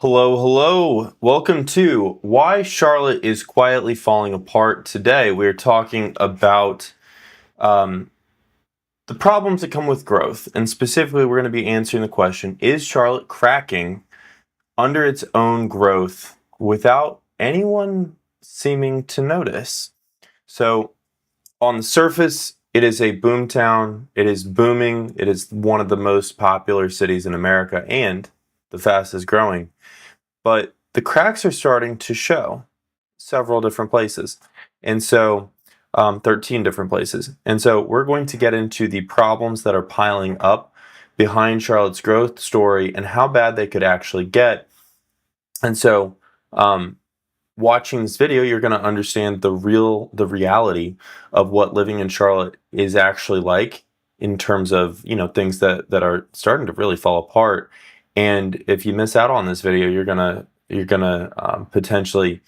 Hello, hello. Welcome to Why Charlotte is Quietly Falling Apart. Today, we're talking about um, the problems that come with growth. And specifically, we're going to be answering the question: is Charlotte cracking under its own growth without anyone seeming to notice? So, on the surface, it is a boom town. It is booming. It is one of the most popular cities in America and the fastest growing. But the cracks are starting to show several different places. And so, 13 different places. And so, we're going to get into the problems that are piling up behind Charlotte's growth story and how bad they could actually get. And so, watching this video, you're going to understand the reality of what living in Charlotte is actually like in terms of, things that are starting to really fall apart. And if you miss out on this video, you're gonna potentially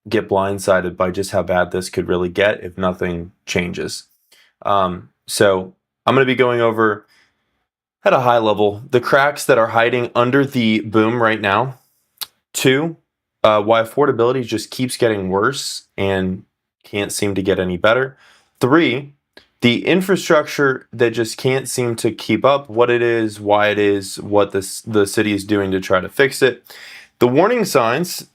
get blindsided by just how bad this could really get if nothing changes. So I'm going to be going over at a high level the cracks that are hiding under the boom right now. Two, why affordability just keeps getting worse and can't seem to get any better. Three, the infrastructure that just can't seem to keep up what it is, why it is, what the city is doing to try to fix it. The warning signs,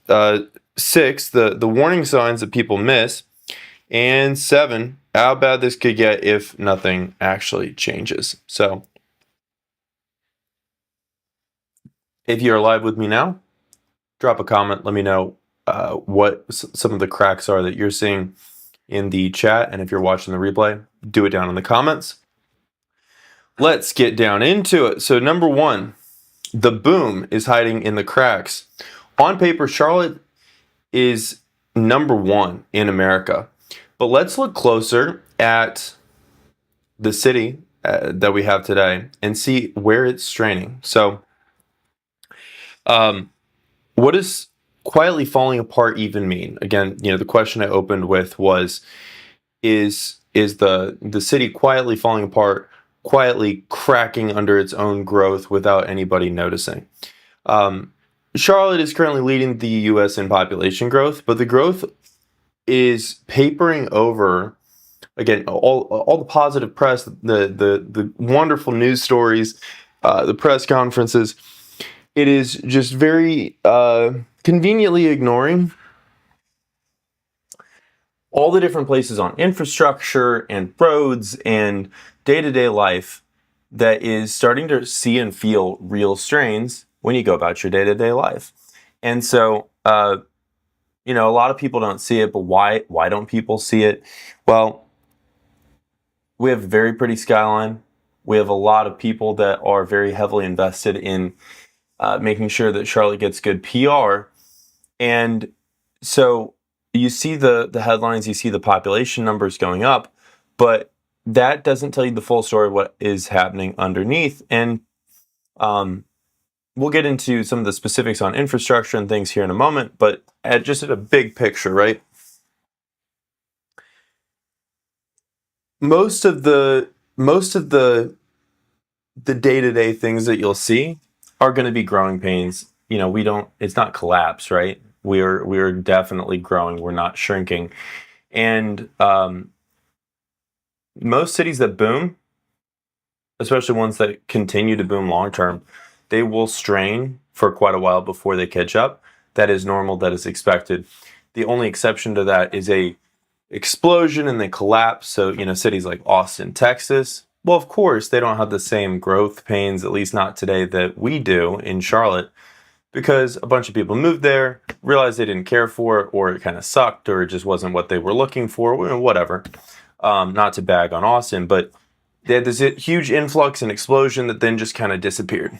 six, the warning signs that people miss, and seven, how bad this could get if nothing actually changes. So, if you're live with me now, drop a comment. Let me know what some of the cracks are that you're seeing in the chat. And if you're watching the replay, do it down in the comments. Let's get down into it. So number one, the boom is hiding in the cracks. On paper, Charlotte is number one in America. But let's look closer at the city that we have today and see where it's straining. So, what does quietly falling apart even mean? Again, the question I opened with was, is the city quietly falling apart, quietly cracking under its own growth without anybody noticing? Charlotte is currently leading the U.S. in population growth, but the growth is papering over, again, all the positive press, the wonderful news stories, the press conferences. It is just very conveniently ignoring all the different places on infrastructure and roads and day-to-day life that is starting to see and feel real strains when you go about your day-to-day life. And so, a lot of people don't see it, but why don't people see it? Well, we have a very pretty skyline. We have a lot of people that are very heavily invested in making sure that Charlotte gets good PR. And so you see the headlines, you see the population numbers going up, but that doesn't tell you the full story of what is happening underneath. And we'll get into some of the specifics on infrastructure and things here in a moment, but just at a big picture, right? Most of the day-to-day things that you'll see are going to be growing pains. It's not collapse, right? We're definitely growing. We're not shrinking. And most cities that boom, especially ones that continue to boom long term, they will strain for quite a while before they catch up. That is normal. That is expected. The only exception to that is a explosion and they collapse. So, cities like Austin, Texas, well, of course, they don't have the same growth pains, at least not today, that we do in Charlotte, because a bunch of people moved there, realized they didn't care for it, or it kind of sucked, or it just wasn't what they were looking for, whatever. Not to bag on Austin, but they had this huge influx and explosion that then just kind of disappeared.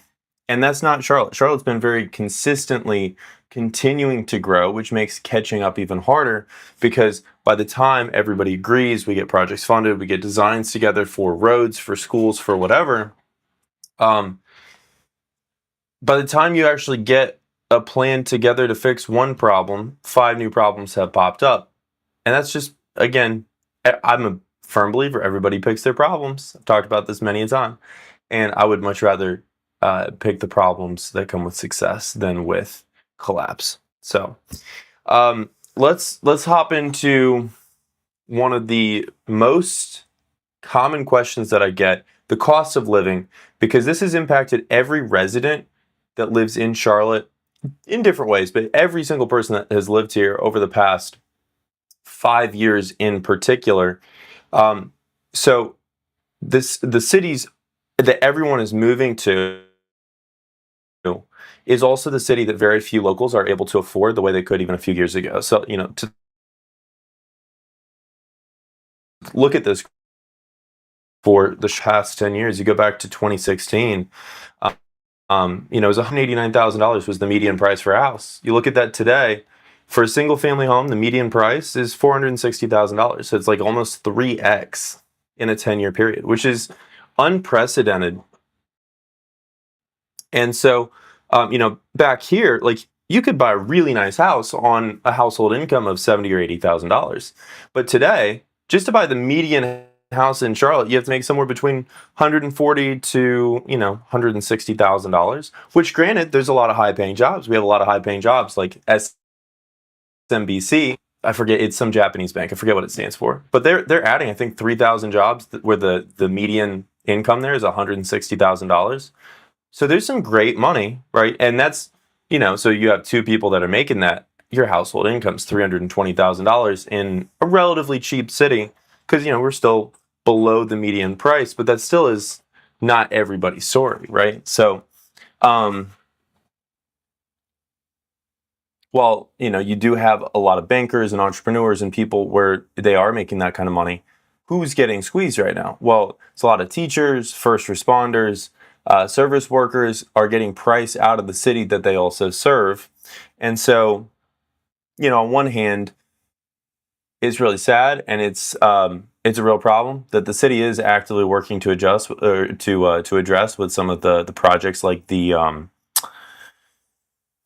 And that's not Charlotte. Charlotte's been very consistently continuing to grow, which makes catching up even harder, because by the time everybody agrees, we get projects funded, we get designs together for roads, for schools, for whatever. By the time you actually get a plan together to fix one problem, 5 new problems have popped up. And that's just, again, I'm a firm believer everybody picks their problems. I've talked about this many a time. And I would much rather pick the problems that come with success than with collapse. So let's hop into one of the most common questions that I get: the cost of living, because this has impacted every resident that lives in Charlotte in different ways, but every single person that has lived here over the past 5 years in particular. Um, so the cities that everyone is moving to is also the city that very few locals are able to afford the way they could even a few years ago. So, to look at this for the past 10 years, you go back to 2016, it was $189,000 was the median price for a house. You look at that today, for a single family home, the median price is $460,000. So it's like almost 3x in a 10-year period, which is unprecedented. And so, back here, like, you could buy a really nice house on a household income of $70,000 or $80,000. But today, just to buy the median house in Charlotte, you have to make somewhere between $140,000 to $160,000. Which, granted, there's a lot of high-paying jobs. We have a lot of high-paying jobs like SMBC. I forget, it's some Japanese bank. I forget what it stands for. But they're adding, I think, 3,000 jobs where the median income there is $160,000. So there's some great money, right? And that's, so you have two people that are making that. Your household income's $320,000 in a relatively cheap city, because, we're still below the median price, but that still is not everybody's story, right? So, while, you do have a lot of bankers and entrepreneurs and people where they are making that kind of money, who's getting squeezed right now? Well, it's a lot of teachers, first responders, service workers are getting priced out of the city that they also serve. And so, on one hand, it's really sad, and it's a real problem that the city is actively working to adjust or to address with some of the projects like the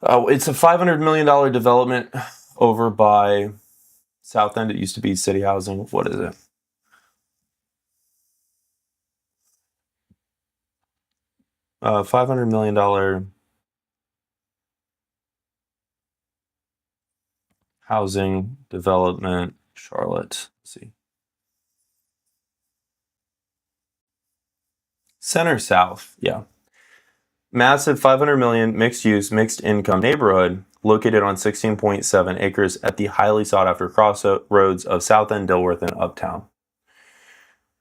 it's a $500 million development over by South End. It used to be City Housing. What is it? $500 million housing development, Charlotte. Let's see. Center South, yeah. Massive 500 million mixed use, mixed income neighborhood located on 16.7 acres at the highly sought after crossroads of South End, Dilworth, and Uptown.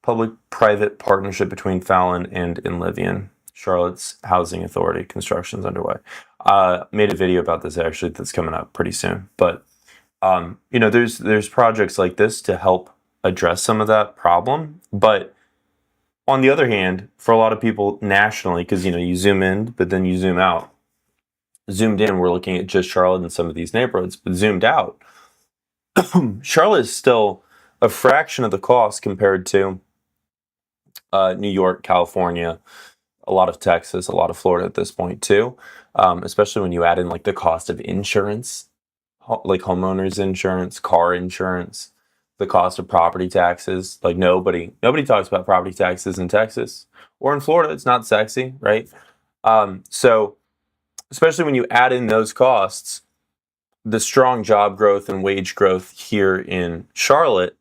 Public-private partnership between Fallon and Inlivian. Charlotte's Housing Authority. Construction's underway. Made a video about this actually that's coming up pretty soon. But there's projects like this to help address some of that problem. But on the other hand, for a lot of people nationally, because you zoom in, but then you zoom out. Zoomed in, we're looking at just Charlotte and some of these neighborhoods, but zoomed out, Charlotte is still a fraction of the cost compared to New York, California, a lot of Texas, a lot of Florida at this point too, especially when you add in like the cost of insurance, like homeowners insurance, car insurance, the cost of property taxes. Like nobody talks about property taxes in Texas or in Florida. It's not sexy, right? So especially when you add in those costs, the strong job growth and wage growth here in Charlotte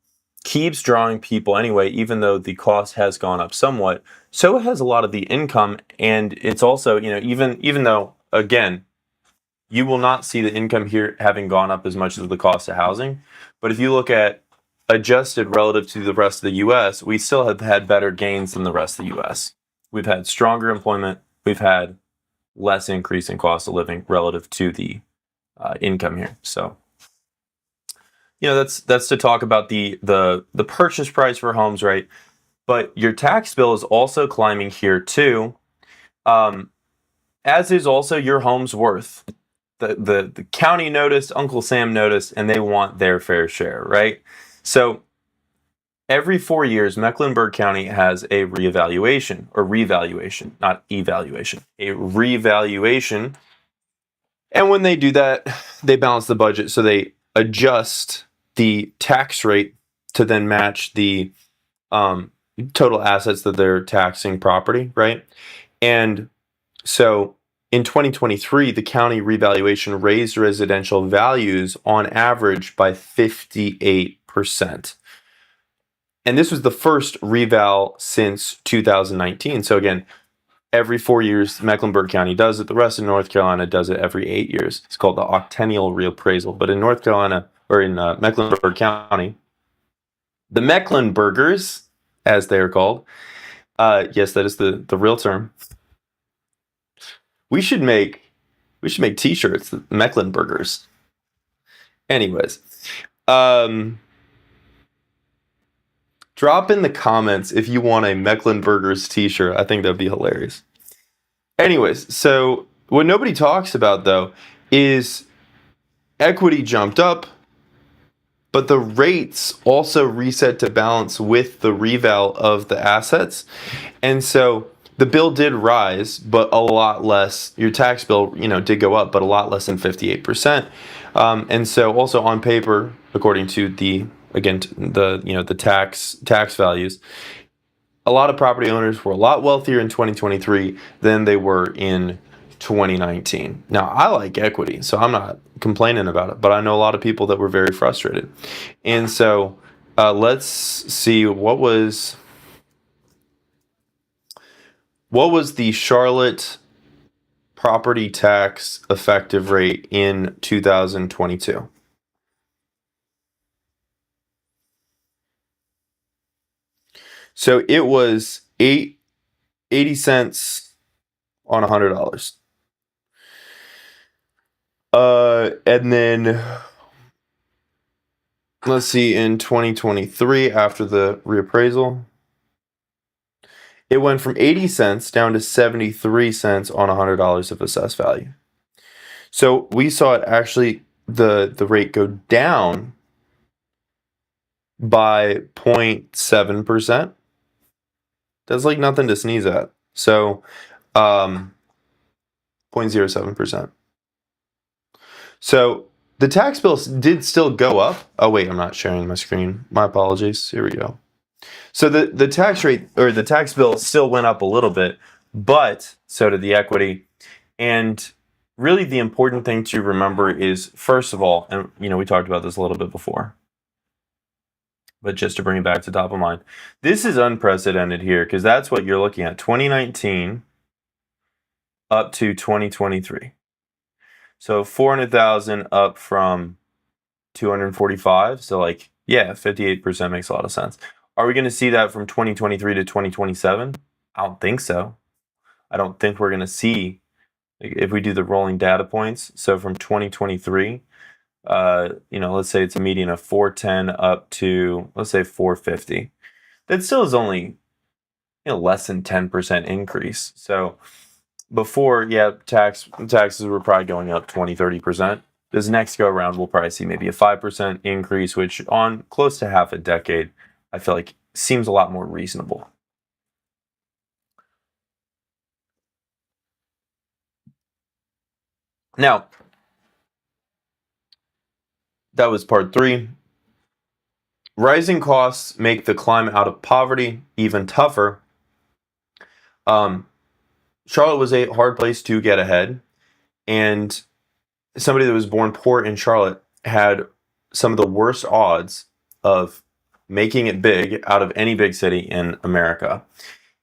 keeps drawing people anyway, even though the cost has gone up somewhat. So it has a lot of the income, and it's also, even though, again, you will not see the income here having gone up as much as the cost of housing. But if you look at adjusted relative to the rest of the U.S., we still have had better gains than the rest of the U.S. We've had stronger employment. We've had less increase in cost of living relative to the income here. So, that's to talk about the purchase price for homes, right? But your tax bill is also climbing here too, as is also your home's worth. The county noticed, Uncle Sam noticed, and they want their fair share, right? So every 4 years, Mecklenburg County has a revaluation, not evaluation, a revaluation. And when they do that, they balance the budget. So they adjust the tax rate to then match the total assets that they're taxing property, right? And So in 2023, the county revaluation raised residential values on average by 58%. And this was the first reval since 2019. So again, every 4 years, Mecklenburg County does it. The rest of North Carolina does it every 8 years. It's called the octennial reappraisal. But in North Carolina, or in Mecklenburg County, the Mecklenburgers, as they are called, yes, that is the real term. We should make T-shirts, the Mecklenburgers. Anyways, drop in the comments if you want a Mecklenburgers T-shirt. I think that'd be hilarious. Anyways, so what nobody talks about though is equity jumped up, but the rates also reset to balance with the reval of the assets, and so the bill did rise, but a lot less. Your tax bill, did go up, but a lot less than 58%. And so, also on paper, according to the tax values, a lot of property owners were a lot wealthier in 2023 than they were in 2019. Now, I like equity, so I'm not complaining about it, but I know a lot of people that were very frustrated. And so, let's see what was the Charlotte property tax effective rate in 2022? So it was 80 cents on $100. And then let's see, in 2023, after the reappraisal, it went from 80 cents down to 73 cents on $100 of assessed value. So we saw it actually, the rate go down by 0.7%. That's like nothing to sneeze at. So 0.07%. So the tax bill did still go up. Oh wait, I'm not sharing my screen. My apologies. Here we go. So the tax rate, or the tax bill, still went up a little bit, but so did the equity. And really the important thing to remember is, first of all, and we talked about this a little bit before, but just to bring it back to top of mind, this is unprecedented here, because that's what you're looking at, 2019 up to 2023. So 400,000 up from 245. So 58% makes a lot of sense. Are we going to see that from 2023 to 2027? I don't think so. I don't think we're going to see, if we do the rolling data points. So from 2023, let's say it's a median of 410 up to, let's say, 450. That still is only, less than 10% increase. So before, taxes were probably going up 20-30%. This next go around, we'll probably see maybe a 5% increase, which on close to half a decade, I feel like seems a lot more reasonable. Now, that was part 3. Rising costs make the climb out of poverty even tougher. Charlotte was a hard place to get ahead, and somebody that was born poor in Charlotte had some of the worst odds of making it big out of any big city in America.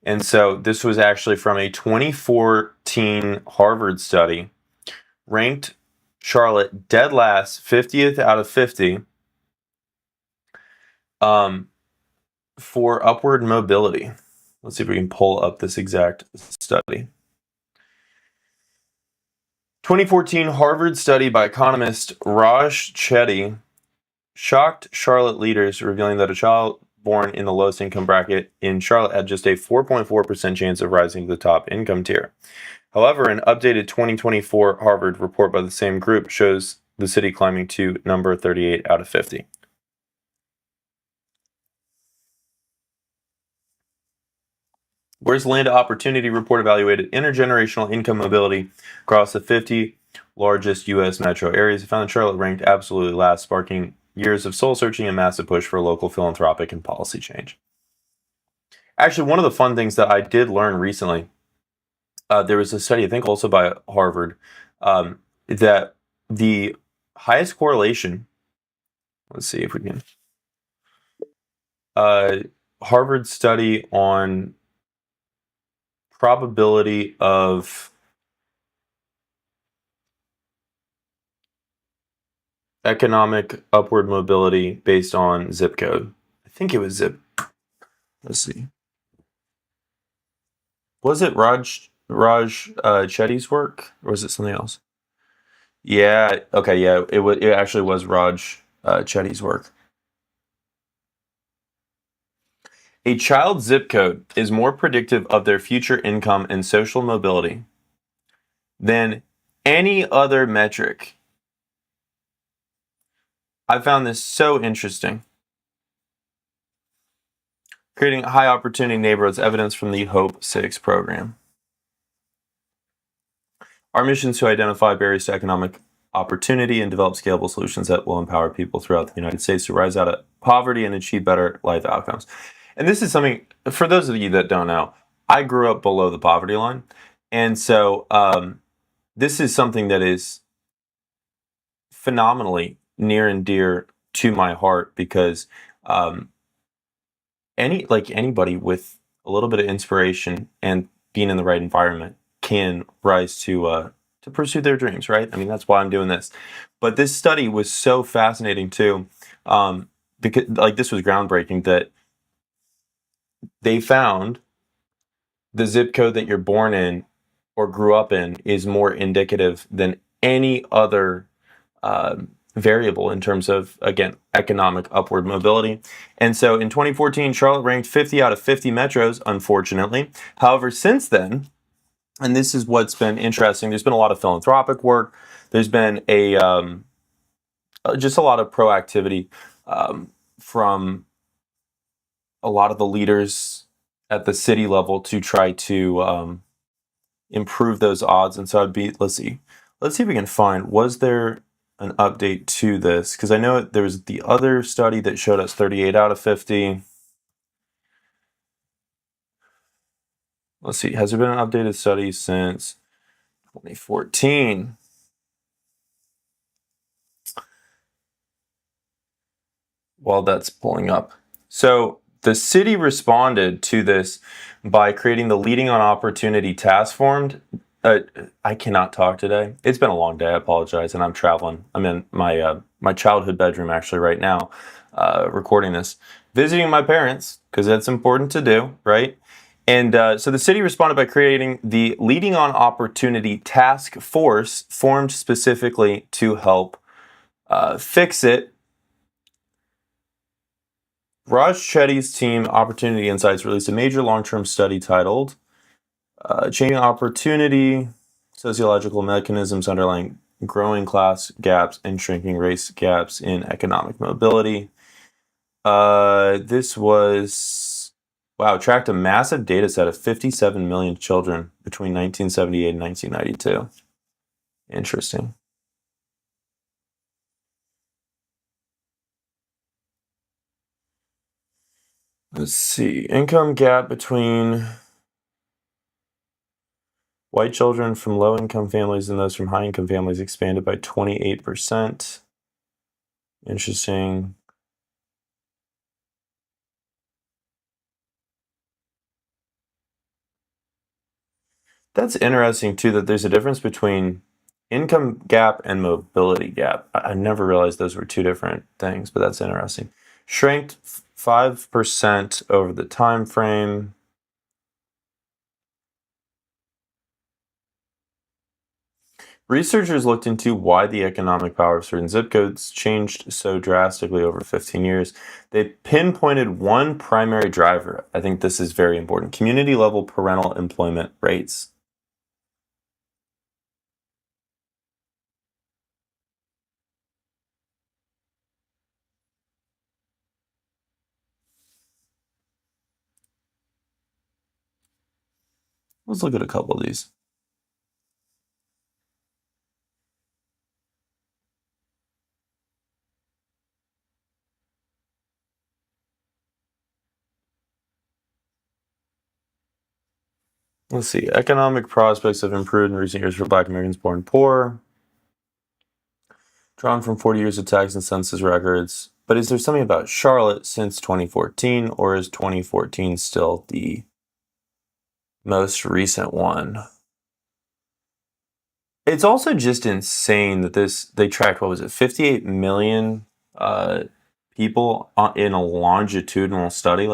And so this was actually from a 2014 Harvard study, ranked Charlotte dead last, 50th out of 50, for upward mobility. Let's see if we can pull up this exact study. 2014 Harvard study by economist Raj Chetty shocked Charlotte leaders, revealing that a child born in the lowest income bracket in Charlotte had just a 4.4% chance of rising to the top income tier. However, an updated 2024 Harvard report by the same group shows the city climbing to number 38 out of 50. Where's Land Opportunity Report evaluated intergenerational income mobility across the 50 largest U.S. metro areas? It found that Charlotte ranked absolutely last, sparking years of soul-searching and massive push for local philanthropic and policy change. Actually, one of the fun things that I did learn recently there was a study, I think also by Harvard, that the highest correlation, let's see if we can, uh, Harvard study on probability of economic upward mobility based on zip code. I think it was zip. Let's see. Was it Raj Chetty's work, or was it something else? Yeah. Okay. Yeah. It actually was Raj Chetty's work. A child's zip code is more predictive of their future income and social mobility than any other metric. I found this so interesting. Creating high opportunity neighborhoods, evidence from the Hope 6 program. Our mission is to identify barriers to economic opportunity and develop scalable solutions that will empower people throughout the United States to rise out of poverty and achieve better life outcomes. And this is something, for those of you that don't know, I grew up below the poverty line. And so this is something that is phenomenally near and dear to my heart because um, anybody with a little bit of inspiration and being in the right environment can rise to pursue their dreams, right? I mean, that's why I'm doing this. But this study was so fascinating too, because like this was groundbreaking that they found the zip code that you're born in or grew up in is more indicative than any other variable in terms of, again, economic upward mobility. And so in 2014, Charlotte ranked 50 out of 50 metros, unfortunately. However, since then, and this is what's been interesting, there's been a lot of philanthropic work. There's been just a lot of proactivity from a lot of the leaders at the city level to try to improve those odds. And so let's see if we can find, was there an update to this? Because I know there was the other study that showed us 38 out of 50. Let's see, has there been an updated study since 2014? While that's pulling up. So the city responded to this by creating the Leading on Opportunity Task Force. I cannot talk today. It's been a long day. I apologize, and I'm traveling. I'm in my childhood bedroom actually right now, recording this, visiting my parents because that's important to do, right? And so the city responded by creating the Leading on Opportunity Task Force, formed specifically to help fix it. Raj Chetty's team, Opportunity Insights, released a major long-term study titled Changing Opportunity, Sociological Mechanisms Underlying Growing Class Gaps and Shrinking Race Gaps in Economic Mobility. This was, wow, tracked a massive data set of 57 million children between 1978 and 1992. Interesting. Let's see. Income gap between white children from low-income families and those from high-income families expanded by 28%. Interesting. That's interesting too, that there's a difference between income gap and mobility gap. I never realized those were two different things, but that's interesting. Shrank 5% over the time frame. Researchers looked into why the economic power of certain zip codes changed so drastically over 15 years. They pinpointed one primary driver. I think this is very important. Community level parental employment rates. Let's look at a couple of these. Let's see. Economic prospects have improved in recent years for Black Americans born poor. Drawn from 40 years of tax and census records. But is there something about Charlotte since 2014, or is 2014 still the most recent one? It's also just insane that they tracked, what was it, 58 million people in a longitudinal study.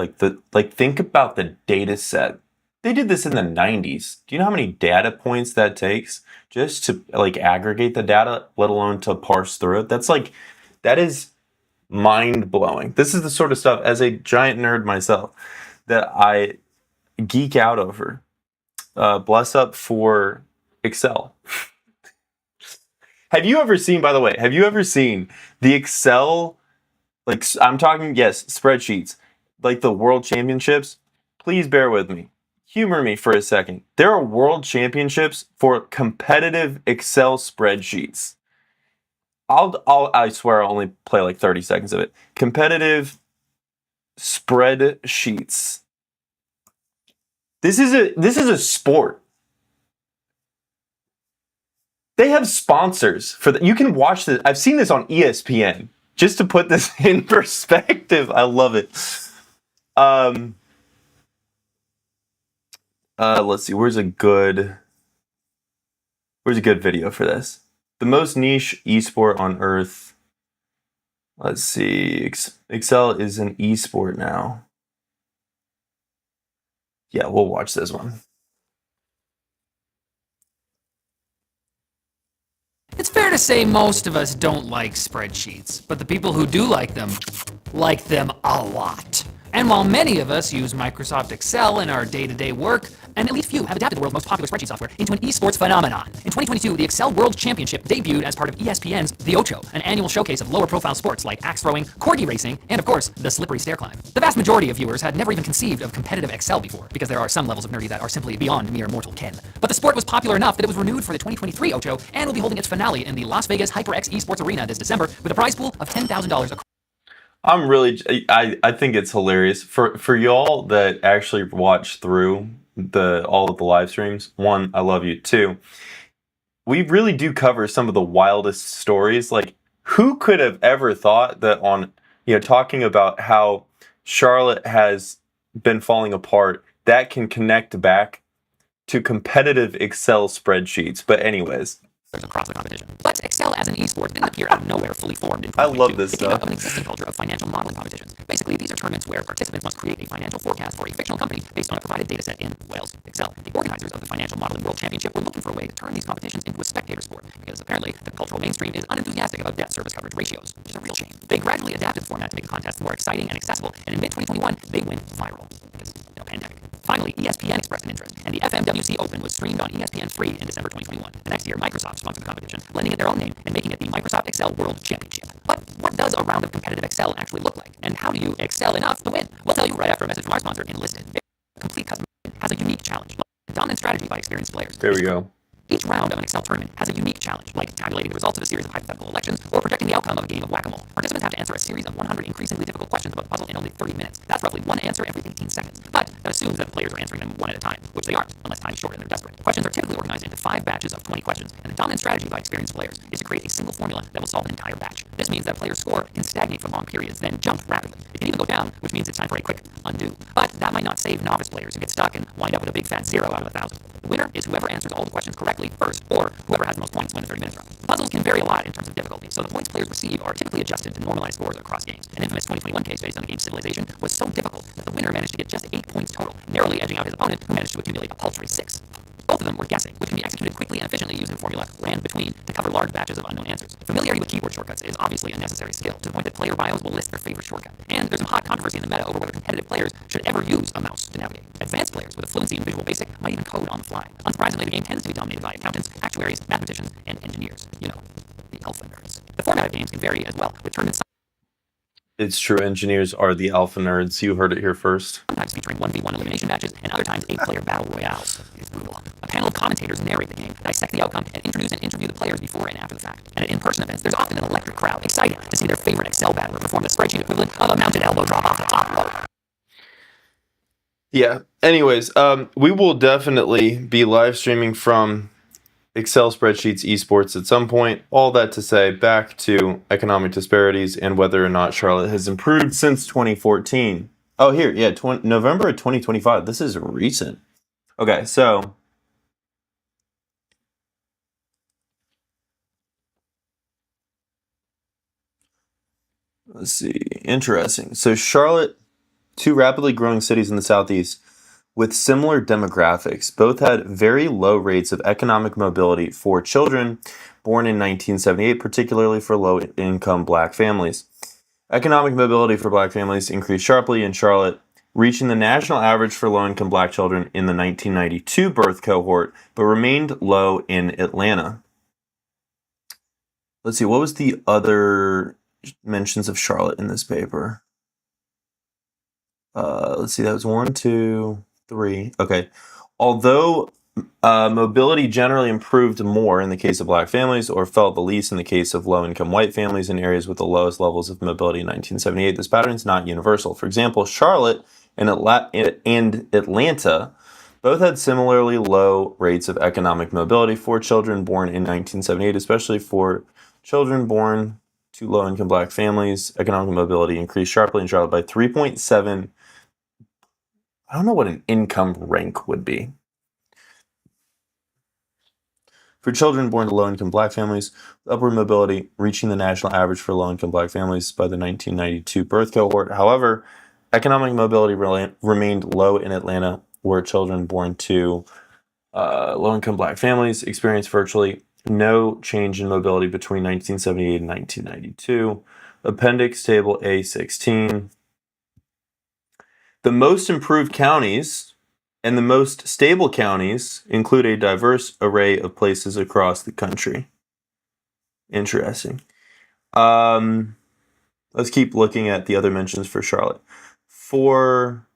Think about the data set. They did this in the 90s. Do you know how many data points that takes just to aggregate the data, let alone to parse through it? That is mind blowing. This is the sort of stuff, as a giant nerd myself, that I geek out over. Bless up for Excel. Have you ever seen the Excel, I'm talking, yes, spreadsheets, like the world championships? Please bear with me. Humor me for a second. There are world championships for competitive Excel spreadsheets. I swear I'll only play like 30 seconds of it. Competitive spreadsheets. This is a sport. They have sponsors for that. You can watch this. I've seen this on ESPN. Just to put this in perspective, I love it. Let's see. Where's a good video for this? The most niche esport on earth. Let's see. Excel is an esport now. Yeah, we'll watch this one. It's fair to say most of us don't like spreadsheets, but the people who do like them a lot. And while many of us use Microsoft Excel in our day-to-day work, and at least few have adapted the world's most popular spreadsheet software into an esports phenomenon. In 2022, the Excel World Championship debuted as part of ESPN's The Ocho, an annual showcase of lower-profile sports like axe throwing, corgi racing, and of course, the slippery stair climb. The vast majority of viewers had never even conceived of competitive Excel before, because there are some levels of nerdy that are simply beyond mere mortal ken. But the sport was popular enough that it was renewed for the 2023 Ocho, and will be holding its finale in the Las Vegas HyperX Esports Arena this December with a prize pool of $10,000. I think it's hilarious for y'all that actually watch through all of the live streams. One, I love you. Two, we really do cover some of the wildest stories. Like, who could have ever thought that talking about how Charlotte has been falling apart, that can connect back to competitive Excel spreadsheets. But anyways. Across the competition. But Excel as an esport didn't appear out of nowhere fully formed in 2022. I love this stuff. It came out of an existing culture of financial modeling competitions. Basically, these are tournaments where participants must create a financial forecast for a fictional company based on a provided data set in, Excel. The organizers of the Financial Modeling World Championship were looking for a way to turn these competitions into a spectator sport, because apparently the cultural mainstream is unenthusiastic about debt service coverage ratios, which is a real shame. They gradually adapted the format to make the contest more exciting and accessible, and in mid-2021, they went viral. Because, pandemic. Finally, ESPN expressed an interest, and the FMWC Open was streamed on ESPN3 in December 2021. The next year, Microsoft sponsored the competition, lending it their own name and making it the Microsoft Excel World Championship. But what does a round of competitive Excel actually look like? And how do you excel enough to win? We'll tell you right after a message from our sponsor, Enlisted. A complete custom has a unique challenge. Dominant strategy by experienced players. There we go. Each round of an Excel tournament has a unique challenge, like tabulating the results of a series of hypothetical elections or predicting the outcome of a game of whack-a-mole. Participants have to answer a series of 100 increasingly difficult questions about the puzzle in only 30 minutes. That's roughly one answer every 18 seconds. But that assumes that the players are answering them one at a time, which they aren't, unless time is short and they're desperate. Questions are typically organized into 5 batches of 20 questions, and the dominant strategy by experienced players is to create a single formula that will solve an entire batch. This means that a player's score can stagnate for long periods, then jump rapidly. It can even go down, which means it's time for a quick undo. But that might not save novice players who get stuck and wind up with a big fat 0 out of 1,000. The winner is whoever answers all the questions correctly first, or whoever has the most points win the 30-minute round. Puzzles can vary a lot in terms of difficulty, so the points players receive are typically adjusted to normalize scores across games. An infamous 2021 case based on the game Civilization was so difficult that the winner managed to get just 8 points total, narrowly edging out his opponent, who managed to accumulate a paltry 6. Both of them were guessing, which can be executed quickly and efficiently using the formula ran between to cover large batches of unknown answers. Familiarity with keyboard shortcuts is obviously a necessary skill, to the point that player bios will list their favorite shortcut. And there's some hot controversy in the meta over whether competitive players should ever use a mouse to navigate. Advanced players with a fluency in Visual Basic might even code on the fly. Unsurprisingly, the game tends to be dominated by accountants, actuaries, mathematicians, and engineers. You know, the alpha nerds. The format of games can vary as well, with tournaments It's true, engineers are the alpha nerds. You heard it here first. sometimes featuring 1v1 elimination matches, and other times 8-player battle royales. It's brutal. A panel of commentators narrate the game, dissect the outcome, and introduce and interview the players before and after the fact. And at in-person events, there's often an electric crowd, excited to see their favorite Excel battler perform the spreadsheet equivalent of a mounted elbow drop off the top rope. Yeah. Anyways, we will definitely be live streaming from Excel spreadsheets, esports at some point. All that to say, back to economic disparities and whether or not Charlotte has improved since 2014. Oh, here, yeah, November of 2025. This is recent. Okay, so let's see. Interesting. So Charlotte, two rapidly growing cities in the southeast with similar demographics, both had very low rates of economic mobility for children born in 1978, particularly for low-income black families. Economic mobility for black families increased sharply in Charlotte, reaching the national average for low-income black children in the 1992 birth cohort, but remained low in Atlanta. Let's see, what was the other mentions of Charlotte in this paper? Let's see, that was 1, 2, 3. Okay. Although mobility generally improved more in the case of black families, or fell the least in the case of low-income white families in areas with the lowest levels of mobility in 1978, this pattern is not universal. For example, Charlotte and Atlanta both had similarly low rates of economic mobility for children born in 1978, especially for children born to low-income black families. Economic mobility increased sharply in Charlotte by 3.7. I don't know what an income rank would be. For children born to low-income black families, upward mobility reaching the national average for low-income black families by the 1992 birth cohort. However, economic mobility remained low in Atlanta, where children born to low-income black families experienced virtually no change in mobility between 1978 and 1992. Appendix Table A16. The most improved counties and the most stable counties include a diverse array of places across the country. Interesting. Let's keep looking at the other mentions for Charlotte. 4,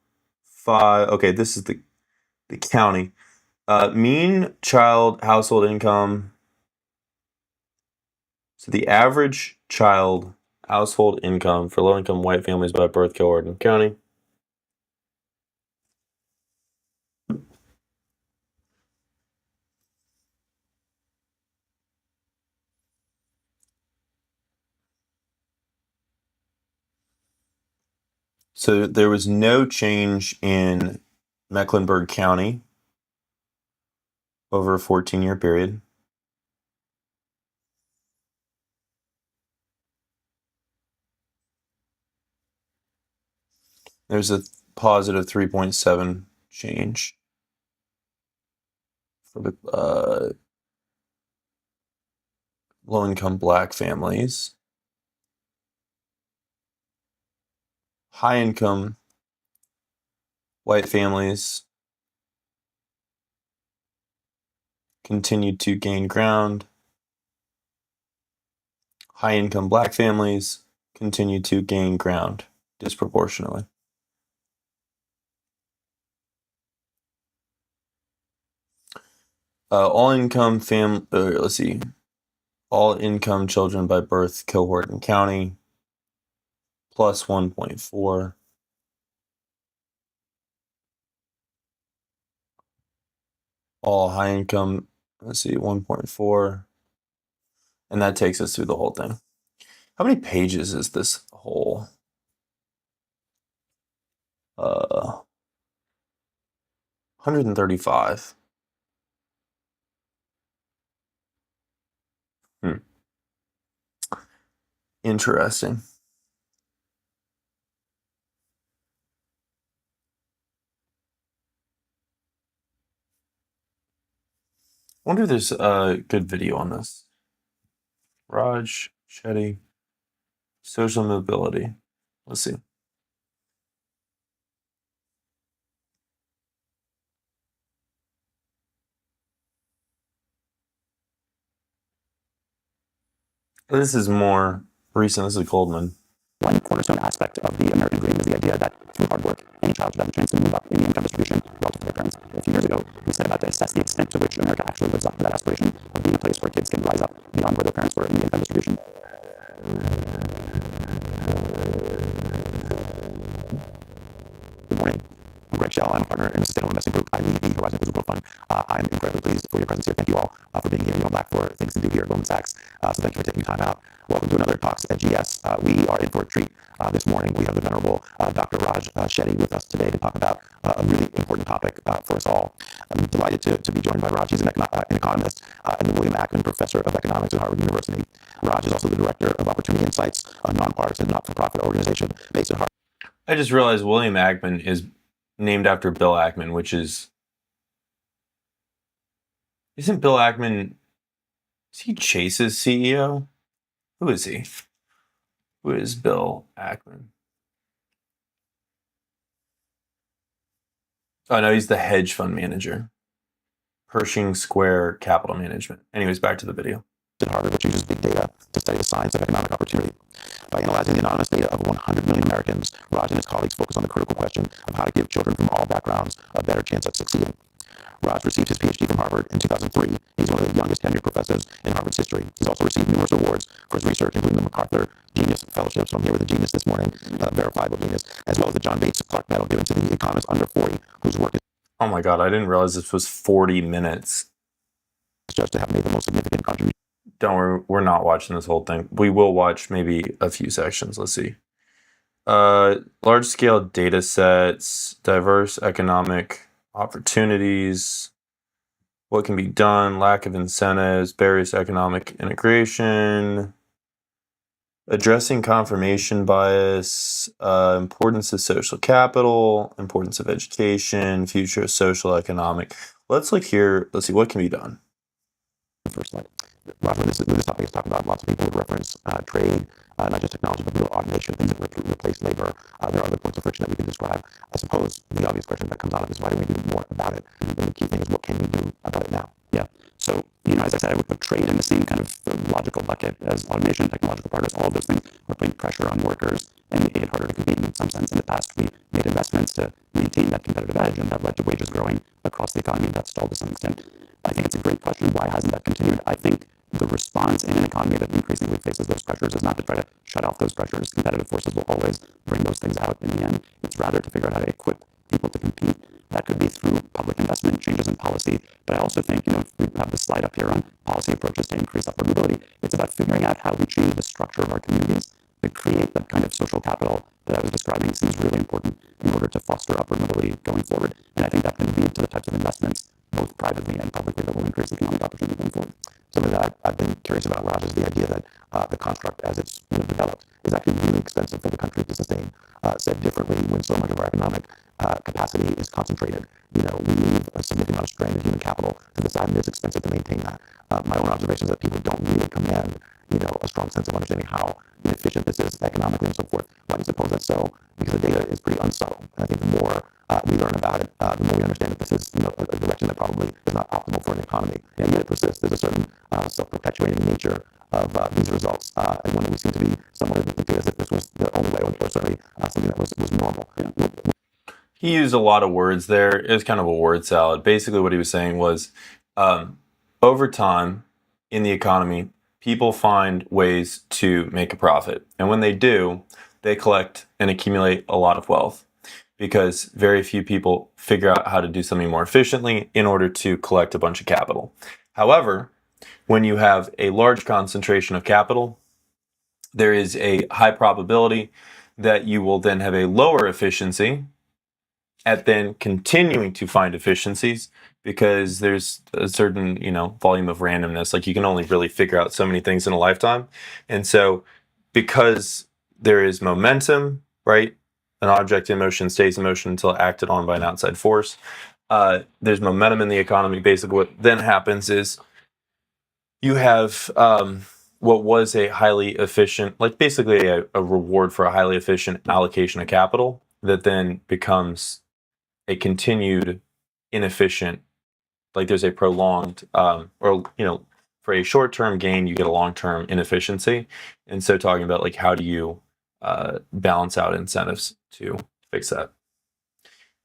5. Okay, this is the county. Mean child household income. So the average child household income for low-income white families by birth cohort in the county. So there was no change in Mecklenburg County over a 14-year period. There's a positive 3.7 change for the low-income black families. High-income white families continued to gain ground. High-income black families continued to gain ground disproportionately. All income children by birth cohort and county plus 1.4. All high income, 1.4. And that takes us through the whole thing. How many pages is this whole? 135. Interesting. I wonder if there's a good video on this. Raj Shetty, social mobility. Let's see. This is more recent. This is Goldman. One cornerstone aspect of the American dream is the idea that through hard work, any child should have the chance to move up in the income distribution relative to their parents. A few years ago, we set about to assess the extent to which America actually lives up to that aspiration of being a place where kids can rise up beyond where their parents were in the income distribution. Good morning. I'm Greg Shell. I'm part partner in the Sustainable Investing Group. I lead the Horizon Physical Fund. I'm incredibly pleased for your presence here. Thank you all for being here. You know, back for things to do here at Goldman Sachs. So thank you for taking time out. Welcome to another Talks at GS. We are in for a treat this morning. We have the venerable Dr. Raj Shetty with us today to talk about a really important topic for us all. I'm delighted to be joined by Raj. He's an economist and the William Ackman Professor of Economics at Harvard University. Raj is also the Director of Opportunity Insights, a nonpartisan, not-for-profit organization based at Harvard. I just realized William Ackman is named after Bill Ackman, which isn't Bill Ackman, is he Chase's CEO? Who is he? Who is Bill Ackman? Oh no, he's the hedge fund manager. Pershing Square Capital Management. Anyways, back to the video. At Harvard, which uses big data to study the science of economic opportunity. By analyzing the anonymous data of 100 million Americans, Raj and his colleagues focus on the critical question of how to give children from all backgrounds a better chance at succeeding. Raj received his PhD from Harvard in 2003. He's one of the youngest tenured professors in Harvard's history. He's also received numerous awards for his research, including the MacArthur Genius Fellowship. So I'm here with a genius this morning, verifiable genius, as well as the John Bates Clark Medal given to the economist under 40, whose work is Oh my God, I didn't realize this was 40 minutes. judged to have made the most significant contribution. Don't worry, we're not watching this whole thing. We will watch maybe a few sections. Let's see. Large scale data sets, diverse economic opportunities, what can be done, lack of incentives, barriers to economic integration, addressing confirmation bias, importance of social capital, importance of education, future of social economic. Let's look here. Let's see what can be done. First slide. Raj, when this topic is talked about, lots of people would reference trade, not just technology, but real automation, things that replace labor. There are other points of friction that we can describe. I suppose the obvious question that comes out of this is why don't we do more about it? And the key thing is what can we do about it now? Yeah. So, as I said, I would put trade in the same kind of logical bucket as automation, technological progress. All of those things are putting pressure on workers and making it harder to compete. In some sense, in the past, we made investments to maintain that competitive edge, and that led to wages growing across the economy. That's stalled to some extent. I think it's a great question. Why hasn't that continued? I think the response in an economy that increasingly faces those pressures is not to try to shut off those pressures. Competitive forces will always bring those things out in the end. It's rather to figure out how to equip people to compete. That could be through public investment, changes in policy. But I also think, if we have the slide up here on policy approaches to increase upward mobility, it's about figuring out how we change the structure of our communities to create that kind of social capital that I was describing. Seems really important in order to foster upward mobility going forward. And I think that can lead to the types of investments, both privately and publicly, that will increase economic opportunity going forward. Something that I've been curious about, Raj, is the idea that the construct as it's developed is actually really expensive for the country to sustain. Said differently, when so much of our economic capacity is concentrated, we leave a significant amount of strain in human capital to the side, and it's expensive to maintain that. My own observation is that people don't really command, a strong sense of understanding how inefficient this is economically and so forth. Why do you suppose that's so? Because the data is pretty unsubtle, and I think the more we learn about it, the more we understand that this is a direction that probably is not optimal for an economy, and yet it persists. There's a certain self-perpetuating nature of these results, and one that we seem to be somewhat addicted to, as if this was the only way, or certainly something that was normal. He used a lot of words there. It was kind of a word salad. Basically, what he was saying was, over time in the economy, people find ways to make a profit. And when they do, they collect and accumulate a lot of wealth, because very few people figure out how to do something more efficiently in order to collect a bunch of capital. However, when you have a large concentration of capital, there is a high probability that you will then have a lower efficiency at then continuing to find efficiencies, because there's a certain, volume of randomness. Like, you can only really figure out so many things in a lifetime. And so because there is momentum, right? An object in motion stays in motion until acted on by an outside force. There's momentum in the economy. Basically, what then happens is you have what was a highly efficient, like basically a reward for a highly efficient allocation of capital, that then becomes a continued inefficient, like there's a prolonged, for a short-term gain, you get a long-term inefficiency. And so talking about like, how do you balance out incentives to fix that?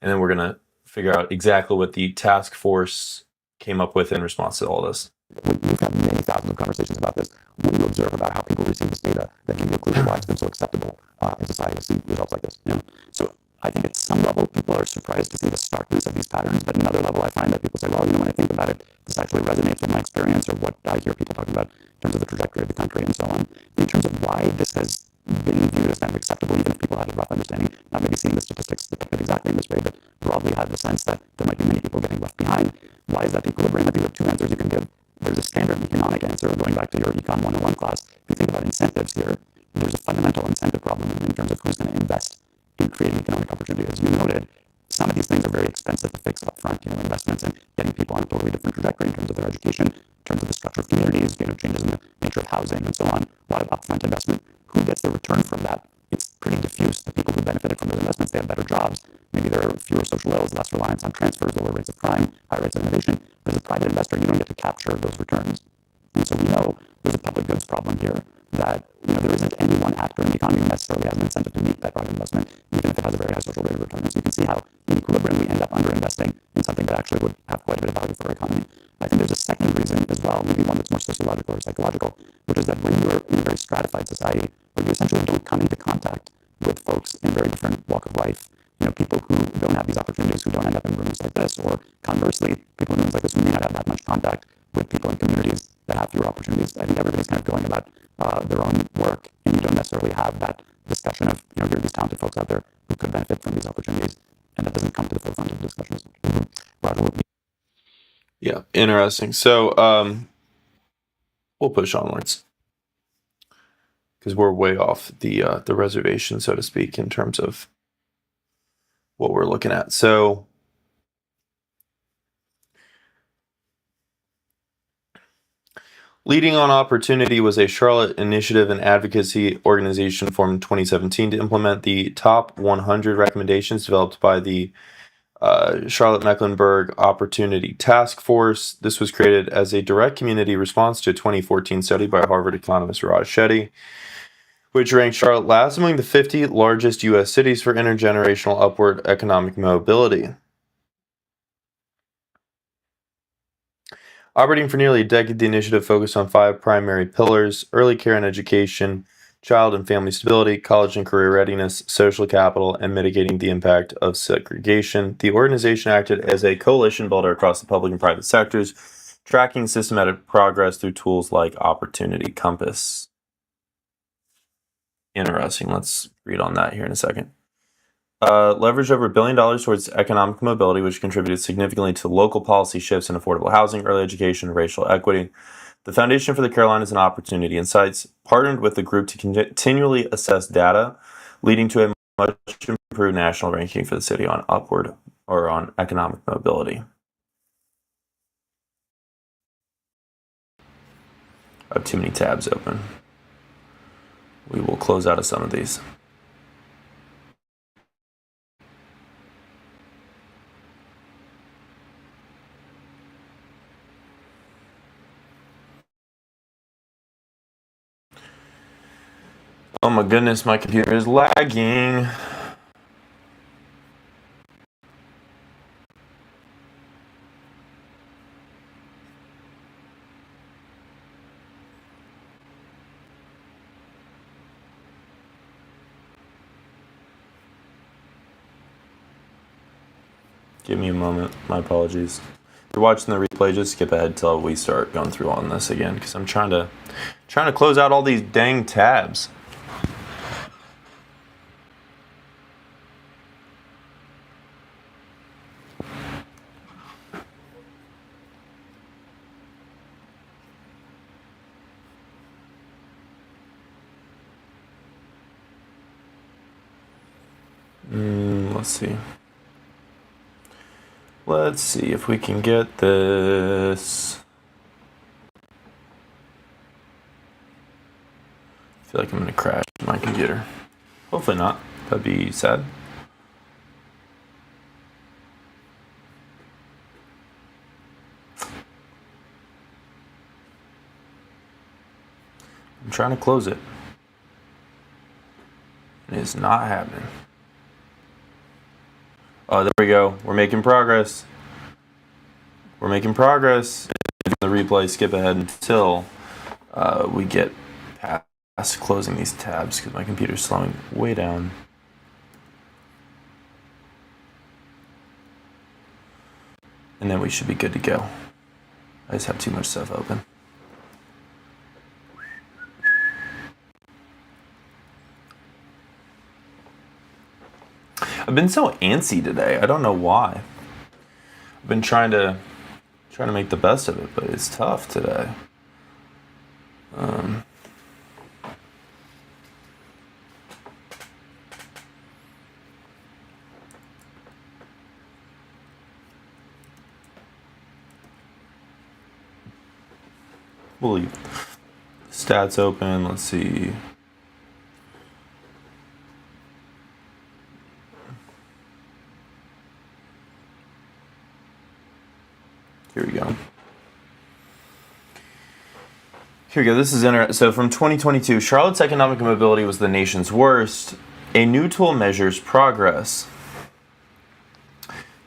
And then we're going to figure out exactly what the task force came up with in response to all this. We've had many thousands of conversations about this. What do you observe about how people receive this data that give you a clue why it's been so acceptable in society to see results like this? Yeah. So I think at some level people are surprised to see the starkness of these patterns, but another level I find that people say, well, when I think about it, this actually resonates with my experience or what I hear people talk about in terms of the trajectory of the country and so on. In terms of why this has been viewed as kind of acceptable, even if people had a rough understanding, not maybe seeing the statistics depicted exactly in this way, but broadly had the sense that there might be many people getting left behind. Why is that the equilibrium? I think there are two answers you can give. There's a standard economic answer, going back to your Econ 101 class. If you think about incentives here, there's a fundamental incentive problem in terms of who's going to invest in creating economic opportunity. As you noted, some of these things are very expensive to fix upfront, investments and getting people on a totally different trajectory in terms of their education, in terms of the structure of communities, changes in the nature of housing and so on, a lot of upfront investment. Who gets the return from that? It's pretty diffuse. The people who benefited from those investments, they have better jobs. Maybe there are fewer social ills, less reliance on transfers, lower rates of crime, higher rates of innovation. But as a private investor, you don't get to capture those returns. And so we know there's a public goods problem here that there isn't any one actor in the economy who necessarily has an incentive to make that private investment, even if it has a very high social rate of return. And so you can see how in equilibrium we end up underinvesting in something that actually would have quite a bit of value for our economy. I think there's a second reason as well, maybe one that's more sociological or psychological, which is that when you're in a very stratified society, where you essentially don't come into contact with folks in a very different walk of life, people who don't have these opportunities, who don't end up in rooms like this, or conversely, people in rooms like this who may not have that much contact with people in communities that have fewer opportunities. I think everybody's kind of going about their own work, and you don't necessarily have that discussion of, here are these talented folks out there who could benefit from these opportunities, and that doesn't come to the forefront of the discussions. Roger? Yeah, interesting. So we'll push onwards because we're way off the reservation, so to speak, in terms of what we're looking at. So Leading on Opportunity was a Charlotte initiative and advocacy organization formed in 2017 to implement the top 100 recommendations developed by the Charlotte-Mecklenburg Opportunity Task Force. This was created as a direct community response to a 2014 study by Harvard economist Raj Shetty, which ranked Charlotte last among the 50 largest U.S. cities for intergenerational upward economic mobility. Operating for nearly a decade, the initiative focused on 5 primary pillars: early care and education, child and family stability, college and career readiness, social capital, and mitigating the impact of segregation. The organization acted as a coalition builder across the public and private sectors, tracking systematic progress through tools like Opportunity Compass. Interesting. Let's read on that here in a second. Leveraged over $1 billion towards economic mobility, which contributed significantly to local policy shifts in affordable housing, early education, and racial equity. The Foundation for the Carolinas and Opportunity Insights partnered with the group to continually assess data, leading to a much improved national ranking for the city on economic mobility. I have too many tabs open. We will close out of some of these. Oh my goodness, my computer is lagging. Give me a moment. My apologies. If you're watching the replay, just skip ahead till we start going through on this again, because I'm trying to close out all these dang tabs. Let's see. Let's see if we can get this. I feel like I'm going to crash my computer. Hopefully not. That'd be sad. I'm trying to close it. It is not happening. Oh, there we go. We're making progress. We're making progress. In the replay, skip ahead until we get past closing these tabs because my computer's slowing way down. and then we should be good to go. I just have too much stuff open. I've been so antsy today. I don't know why. I've been trying to make the best of it, but it's tough today. We'll leave stats open. Let's see. Here we go. This is interesting. So from 2022, Charlotte's economic mobility was the nation's worst. A new tool measures progress.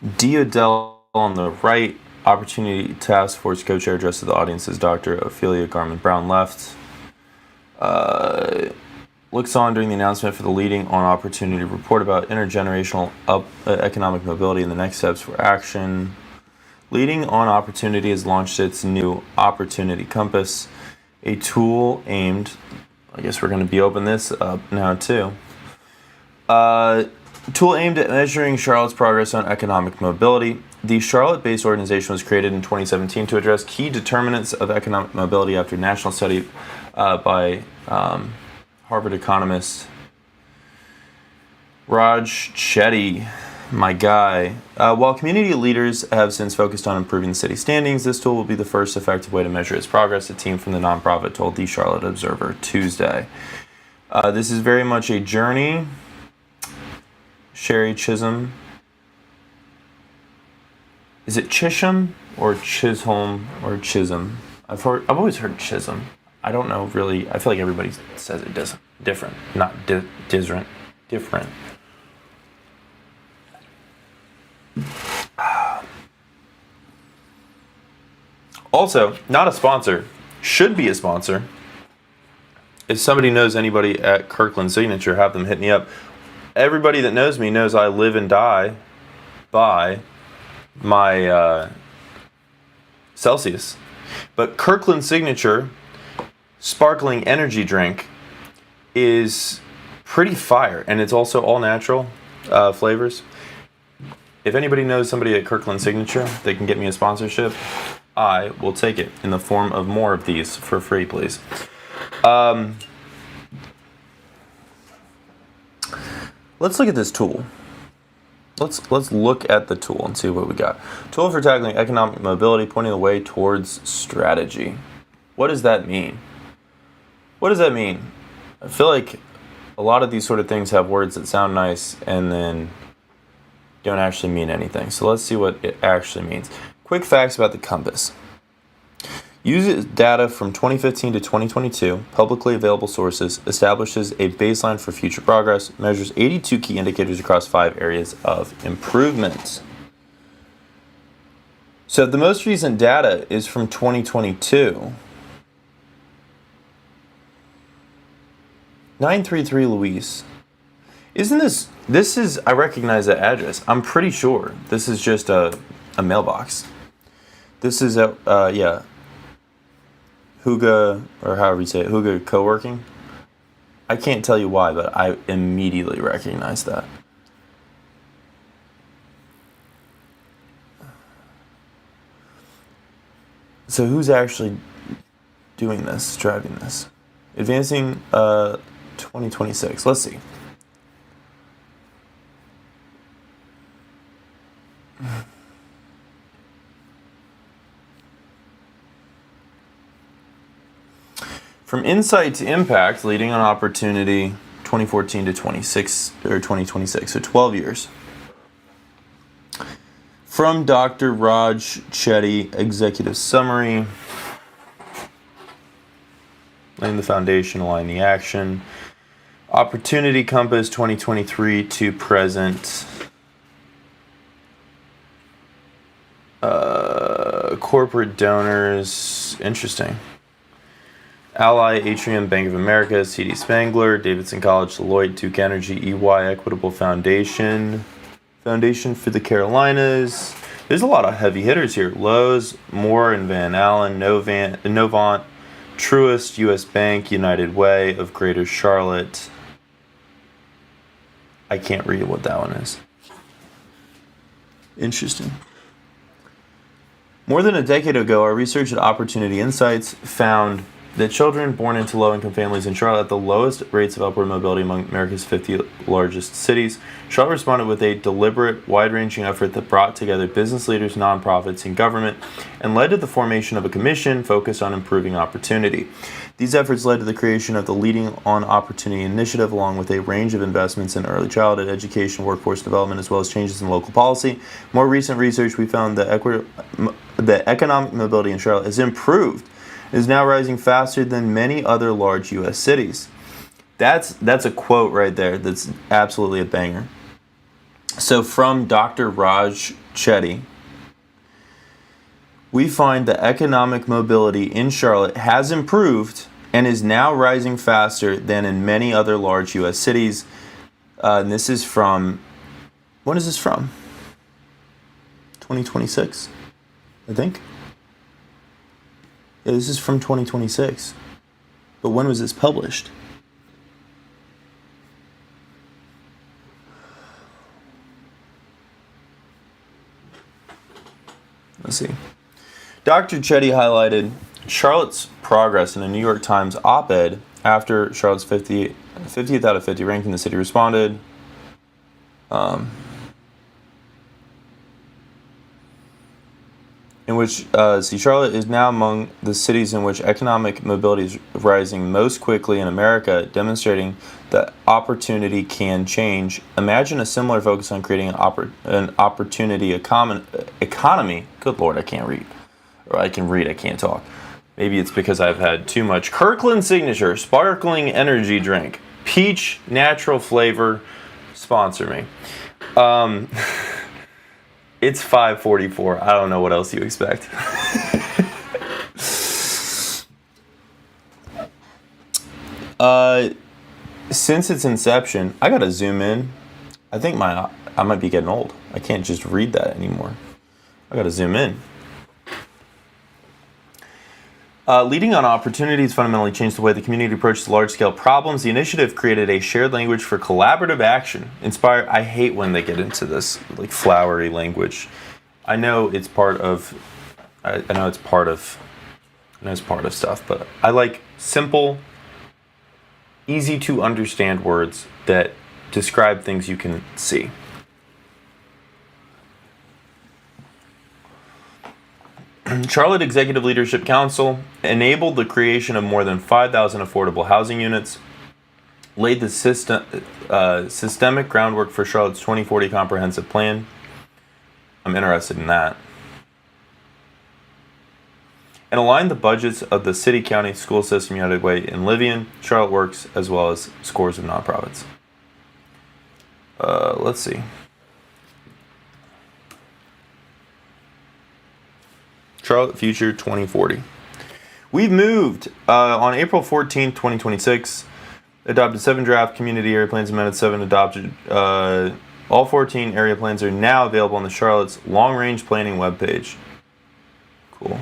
Diodell on the right. Opportunity Task Force co-chair addressed to the audience as Dr. Ophelia Garman-Brown left. Looks on during the announcement for the Leading on Opportunity report about intergenerational economic mobility and the next steps for action. Leading on Opportunity has launched its new Opportunity Compass, a tool aimed, I guess we're going to be opening this up now too, tool aimed at measuring Charlotte's progress on economic mobility. The Charlotte-based organization was created in 2017 to address key determinants of economic mobility after a national study by Harvard economist Raj Chetty, my guy. While community leaders have since focused on improving the city's standings, this tool will be the first effective way to measure its progress, a team from the nonprofit told the Charlotte Observer Tuesday. This is very much a journey. Sherry Chisholm. Is it Chisholm or Chisholm or Chisholm? I've always heard Chisholm. I don't know really. I feel like everybody says it different, not different. Also, not a sponsor. Should be a sponsor. If somebody knows anybody at Kirkland Signature, have them hit me up. Everybody that knows me knows I live and die by my Celsius. But Kirkland Signature sparkling energy drink is pretty fire, and it's also all natural flavors. If anybody knows somebody at Kirkland Signature, they can get me a sponsorship. I will take it in the form of more of these for free, please. Let's look at this tool. Let's look at the tool and see what we got. Tool for tackling economic mobility, pointing the way towards strategy. What does that mean? What does that mean? I feel like a lot of these sort of things have words that sound nice and then don't actually mean anything. So let's see what it actually means. Quick facts about the compass. Uses data from 2015 to 2022, publicly available sources, establishes a baseline for future progress, measures 82 key indicators across 5 areas of improvement. So the most recent data is from 2022. 933 Luis. Isn't this is, I recognize that address. I'm pretty sure this is just a mailbox. This is yeah. Huga, or however you say it, Huga Co-working. I can't tell you why, but I immediately recognize that. So who's actually doing this, driving this? Advancing 2026. Let's see. From insight to impact, leading on opportunity, 2014 to 2026, so 12 years. From Dr. Raj Chetty, executive summary. Laying the foundation, align the action. Opportunity compass, 2023 to present. Corporate donors, interesting. Ally, Atrium, Bank of America, CD Spangler, Davidson College, Deloitte, Duke Energy, EY, Equitable Foundation, Foundation for the Carolinas, There's a lot of heavy hitters here. Lowe's, Moore and Van Allen, Novant, Truist, U.S. Bank, United Way of Greater Charlotte. I can't read what that one is. Interesting. More than a decade ago, our research at Opportunity Insights found that children born into low-income families in Charlotte had the lowest rates of upward mobility among America's 50 largest cities. Charlotte responded with a deliberate, wide-ranging effort that brought together business leaders, nonprofits, and government, and led to the formation of a commission focused on improving opportunity. These efforts led to the creation of the Leading on Opportunity initiative, along with a range of investments in early childhood education, workforce development, as well as changes in local policy. More recent research, we found that economic mobility in Charlotte has improved, is now rising faster than many other large U.S. cities. That's a quote right there that's absolutely a banger. So from Dr. Raj Chetty, we find that economic mobility in Charlotte has improved and is now rising faster than in many other large U.S. cities. And this is from, when is this from? 2026, I think. Yeah, this is from 2026. But when was this published? Let's see. Dr. Chetty highlighted Charlotte's progress in a New York Times op-ed after Charlotte's 50th out of 50 ranking. The city responded. In which, Charlotte is now among the cities in which economic mobility is rising most quickly in America, demonstrating that opportunity can change. Imagine a similar focus on creating an opportunity economy. Good Lord, I can't read. Or I can read, I can't talk. Maybe it's because I've had too much. Kirkland Signature Sparkling Energy Drink. Peach natural flavor. Sponsor me. It's 5:44. I don't know what else you expect. Since its inception, I gotta zoom in. I think I might be getting old. I can't just read that anymore. I gotta zoom in. Leading on Opportunities fundamentally changed the way the community approaches large-scale problems. The initiative created a shared language for collaborative action. I hate when they get into this like flowery language. I know it's part of stuff, but I like simple, easy to understand words that describe things you can see. Charlotte Executive Leadership Council enabled the creation of more than 5,000 affordable housing units, laid the systemic groundwork for Charlotte's 2040 comprehensive plan. I'm interested in that. And aligned the budgets of the city, county, school system, United Way, and Livian, Charlotte Works, as well as scores of nonprofits. Let's see. Charlotte Future 2040. We've moved on April 14, 2026. Adopted 7 draft community area plans, amended 7 adopted. All 14 area plans are now available on the Charlotte's long-range planning webpage. Cool.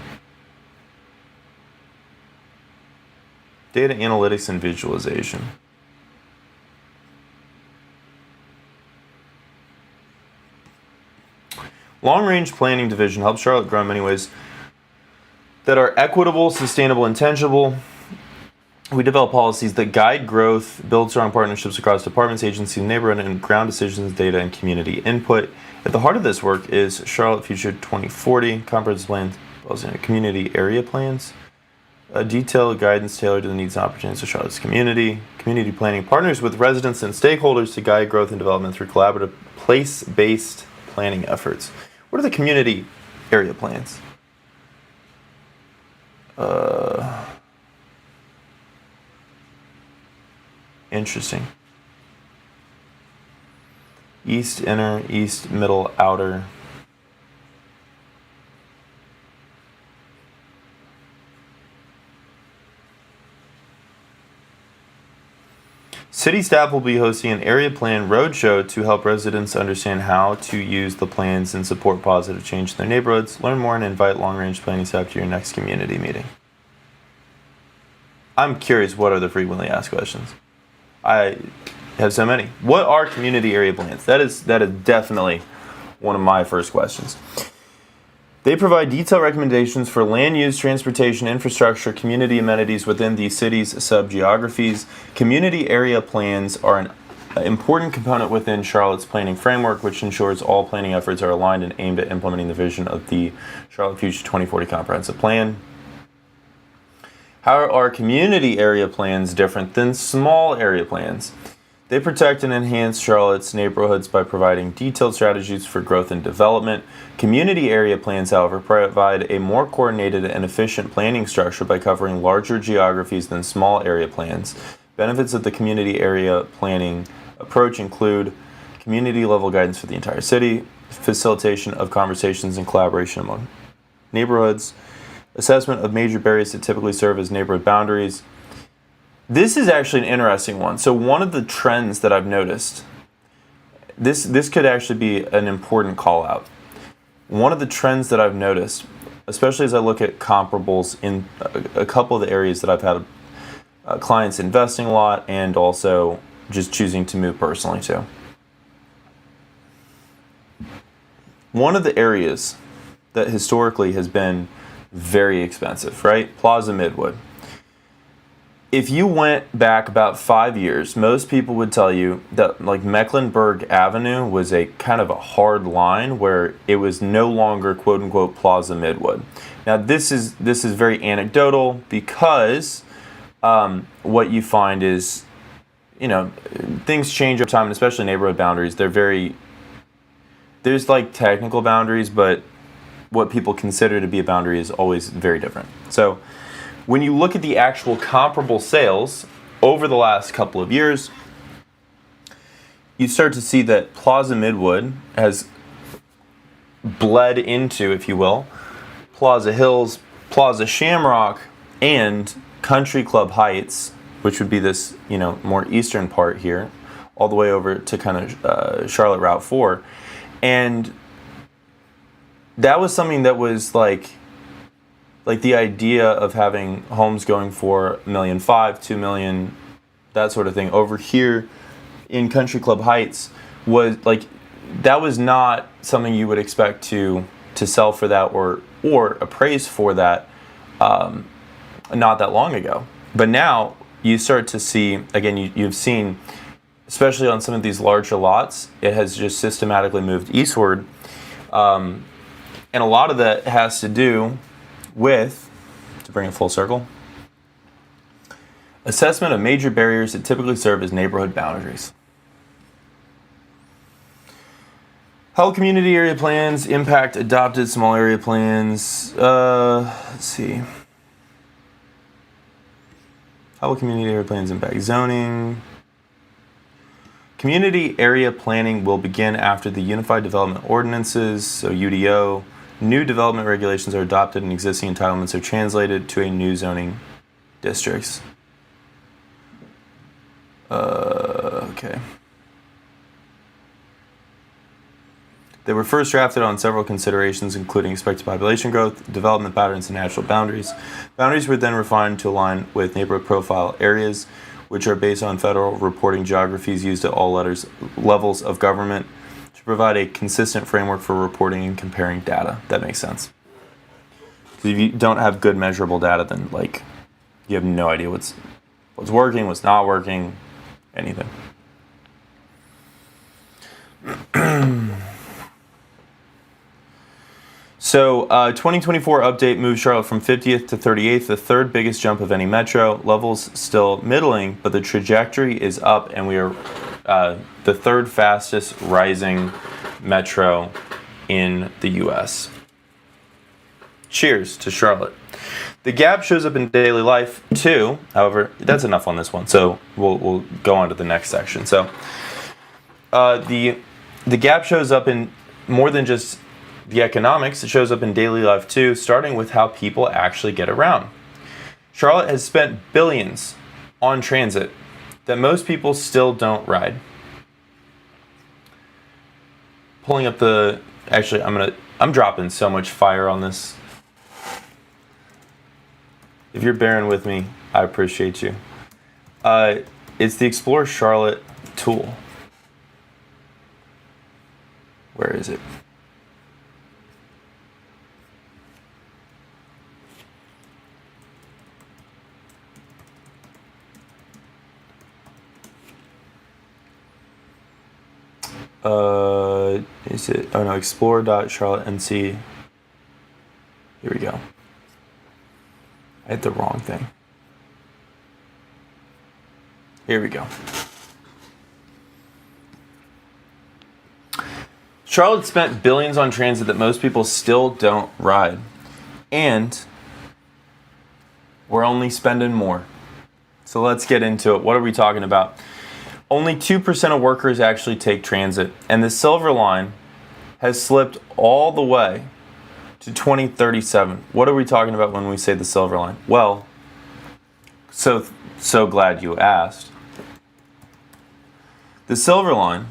Data analytics and visualization. Long-range planning division helps Charlotte grow in many ways that are equitable, sustainable, and tangible. We develop policies that guide growth, build strong partnerships across departments, agencies, neighborhood, and ground decisions, data, and community input. At the heart of this work is Charlotte Future 2040, comprehensive plans, community area plans, a detailed guidance tailored to the needs and opportunities of Charlotte's community. Community planning partners with residents and stakeholders to guide growth and development through collaborative, place-based planning efforts. What are the community area plans? Interesting. East, inner, east, middle, outer. City staff will be hosting an area plan roadshow to help residents understand how to use the plans and support positive change in their neighborhoods. Learn more and invite long-range planning staff to your next community meeting. I'm curious, what are the frequently asked questions? I have so many. What are community area plans? That is definitely one of my first questions. They provide detailed recommendations for land use, transportation, infrastructure, community amenities within the city's sub-geographies. Community area plans are an important component within Charlotte's planning framework, which ensures all planning efforts are aligned and aimed at implementing the vision of the Charlotte Future 2040 Comprehensive Plan. How are community area plans different than small area plans? They protect and enhance Charlotte's neighborhoods by providing detailed strategies for growth and development. Community area plans, however, provide a more coordinated and efficient planning structure by covering larger geographies than small area plans. Benefits of the community area planning approach include community level guidance for the entire city, facilitation of conversations and collaboration among neighborhoods, assessment of major barriers that typically serve as neighborhood boundaries. This is actually an interesting one. So one of the trends that I've noticed, this could actually be an important call out. One of the trends that I've noticed, especially as I look at comparables in a couple of the areas that I've had clients investing a lot and also just choosing to move personally to. One of the areas that historically has been very expensive, right? Plaza Midwood. If you went back about 5 years, most people would tell you that like Mecklenburg Avenue was a kind of a hard line where it was no longer quote unquote Plaza Midwood. Now this is very anecdotal because what you find is, you know, things change over time, and especially neighborhood boundaries. There's like technical boundaries, but what people consider to be a boundary is always very different. So when you look at the actual comparable sales over the last couple of years, you start to see that Plaza Midwood has bled into, if you will, Plaza Hills, Plaza Shamrock, and Country Club Heights, which would be this, you know, more eastern part here, all the way over to kind of Charlotte Route 4. And that was something that was like the idea of having homes going for $1.5 million, $2 million, that sort of thing. Over here in Country Club Heights was like, that was not something you would expect to sell for that or appraise for that not that long ago. But now you start to see, again, you've seen, especially on some of these larger lots, it has just systematically moved eastward. And a lot of that has to do with, to bring it full circle, assessment of major barriers that typically serve as neighborhood boundaries. How will community area plans impact adopted small area plans? Let's see. How will community area plans impact zoning? Community area planning will begin after the Unified Development Ordinances, so UDO. New development regulations are adopted and existing entitlements are translated to a new zoning districts. Okay. They were first drafted on several considerations, including expected population growth, development patterns, and natural boundaries. Boundaries were then refined to align with neighborhood profile areas, which are based on federal reporting geographies used at all levels of government, to provide a consistent framework for reporting and comparing data. That makes sense. Because if you don't have good measurable data, then like you have no idea what's working, what's not working, anything. So 2024 update moves Charlotte from 50th to 38th, the third biggest jump of any metro. Levels still middling, but the trajectory is up, and we are the third fastest rising metro in the U.S. Cheers to Charlotte. The gap shows up in daily life too. However, that's enough on this one, so we'll go on to the next section. So the gap shows up in more than just the economics. It shows up in daily life too, starting with how people actually get around. Charlotte has spent billions on transit that most people still don't ride. Pulling up the, actually, I'm dropping so much fire on this. If you're bearing with me, I appreciate you. It's the Explore Charlotte tool. Where is it? Is it? Oh no, explore.charlotte.nc. Here we go. I hit the wrong thing. Here we go. Charlotte spent billions on transit that most people still don't ride. And we're only spending more. So let's get into it. What are we talking about? Only 2% of workers actually take transit, and the Silver Line has slipped all the way to 2037. What are we talking about when we say the Silver Line? Well, so glad you asked. The Silver Line,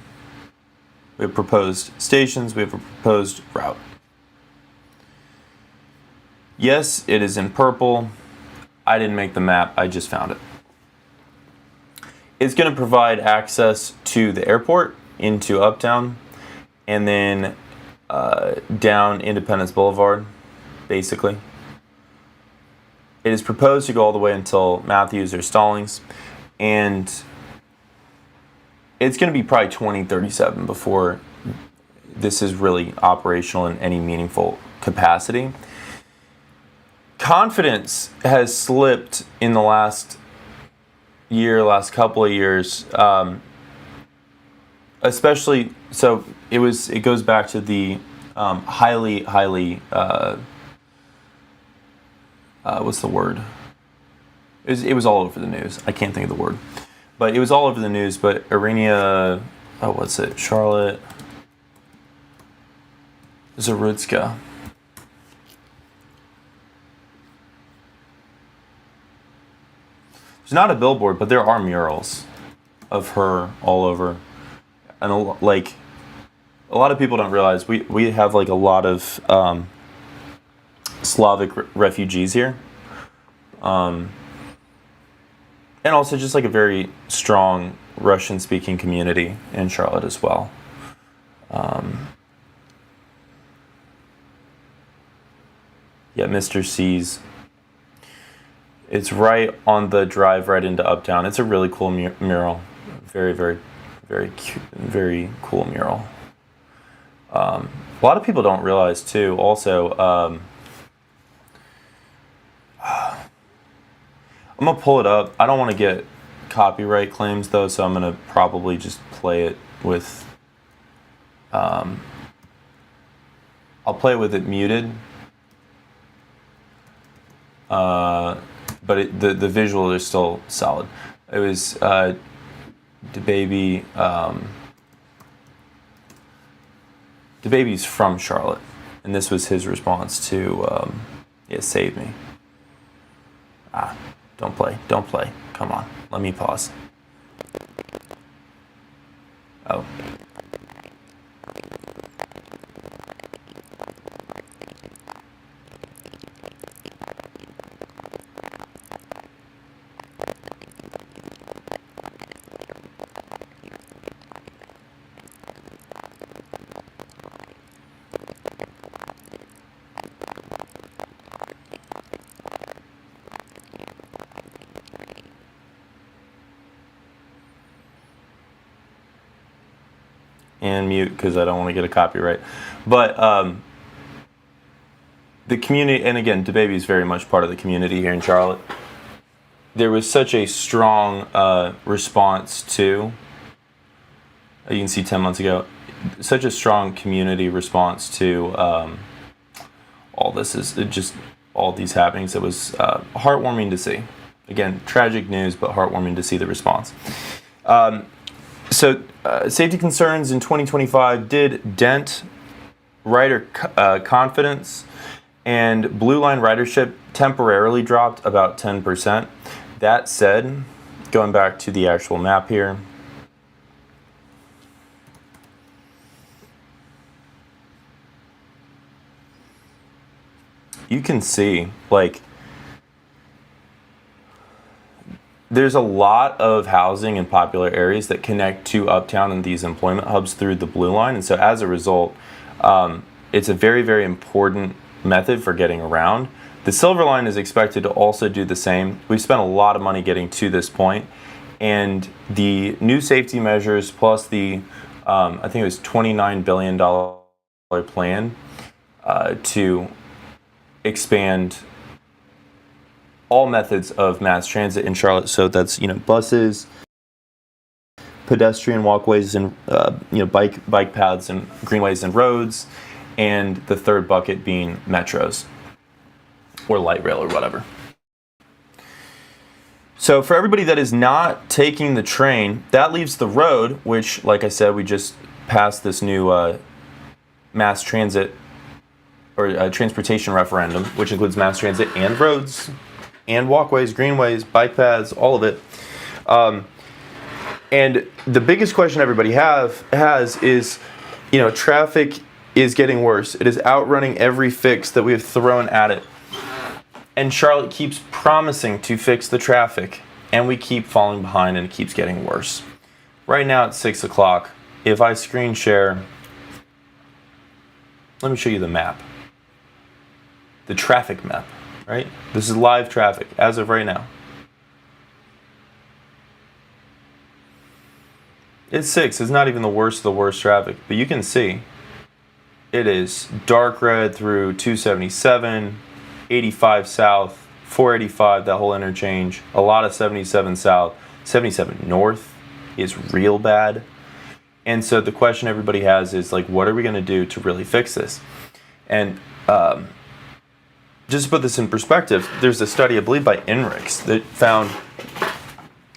we have proposed stations, we have a proposed route. Yes, it is in purple. I didn't make the map, I just found it. It's going to provide access to the airport, into Uptown, and then down Independence Boulevard, basically. It is proposed to go all the way until Matthews or Stallings, and it's going to be probably 2037 before this is really operational in any meaningful capacity. Confidence has slipped in the last couple of years, especially, so it goes back to the highly what's the word? It was all over the news. I can't think of the word, but it was all over the news. But Charlotte Zarutska. There's not a billboard, but there are murals of her all over, and a lot of people don't realize we have like a lot of Slavic refugees here, and also just like a very strong Russian-speaking community in Charlotte as well. Yeah, Mr. C's. It's right on the drive right into Uptown. It's a really cool mural. Very, very, very cute, very cool mural. A lot of people don't realize too. Also, I'm gonna pull it up. I don't want to get copyright claims though, so I'm gonna probably just play it with. I'll play it with it muted. But the visuals are still solid. It was DaBaby's from Charlotte, and this was his response to Save Me. Don't play. Come on, let me pause. Oh. And mute because I don't want to get a copyright. But the community, and again, DaBaby is very much part of the community here in Charlotte. There was such a strong response to, you can see 10 months ago, such a strong community response to all this is just all these happenings. It was heartwarming to see. Again, tragic news, but heartwarming to see the response. Safety concerns in 2025 did dent rider confidence, and Blue Line ridership temporarily dropped about 10%. That said, going back to the actual map here. You can see, like, there's a lot of housing in popular areas that connect to Uptown and these employment hubs through the Blue Line. And so as a result, it's a very, very important method for getting around. The Silver Line is expected to also do the same. We've spent a lot of money getting to this point, and the new safety measures plus the, I think it was $29 billion plan to expand all methods of mass transit in Charlotte. So that's, buses, pedestrian walkways, and bike paths and greenways and roads, and the third bucket being metros or light rail or whatever. So for everybody that is not taking the train, that leaves the road, which, like I said, we just passed this new mass transit or transportation referendum, which includes mass transit and roads and walkways, greenways, bike paths, all of it. And the biggest question everybody has is, traffic is getting worse. It is outrunning every fix that we have thrown at it. And Charlotte keeps promising to fix the traffic, and we keep falling behind, and it keeps getting worse. Right now it's 6 o'clock. If I screen share, let me show you the map. The traffic map, right? This is live traffic as of right now. It's 6. It's not even the worst of the worst traffic, but you can see it is dark red through 277, 85 south, 485, that whole interchange, a lot of 77 south, 77 north is real bad. And so the question everybody has is, like, what are we going to do to really fix this? And just to put this in perspective, there's a study, I believe, by INRIX that found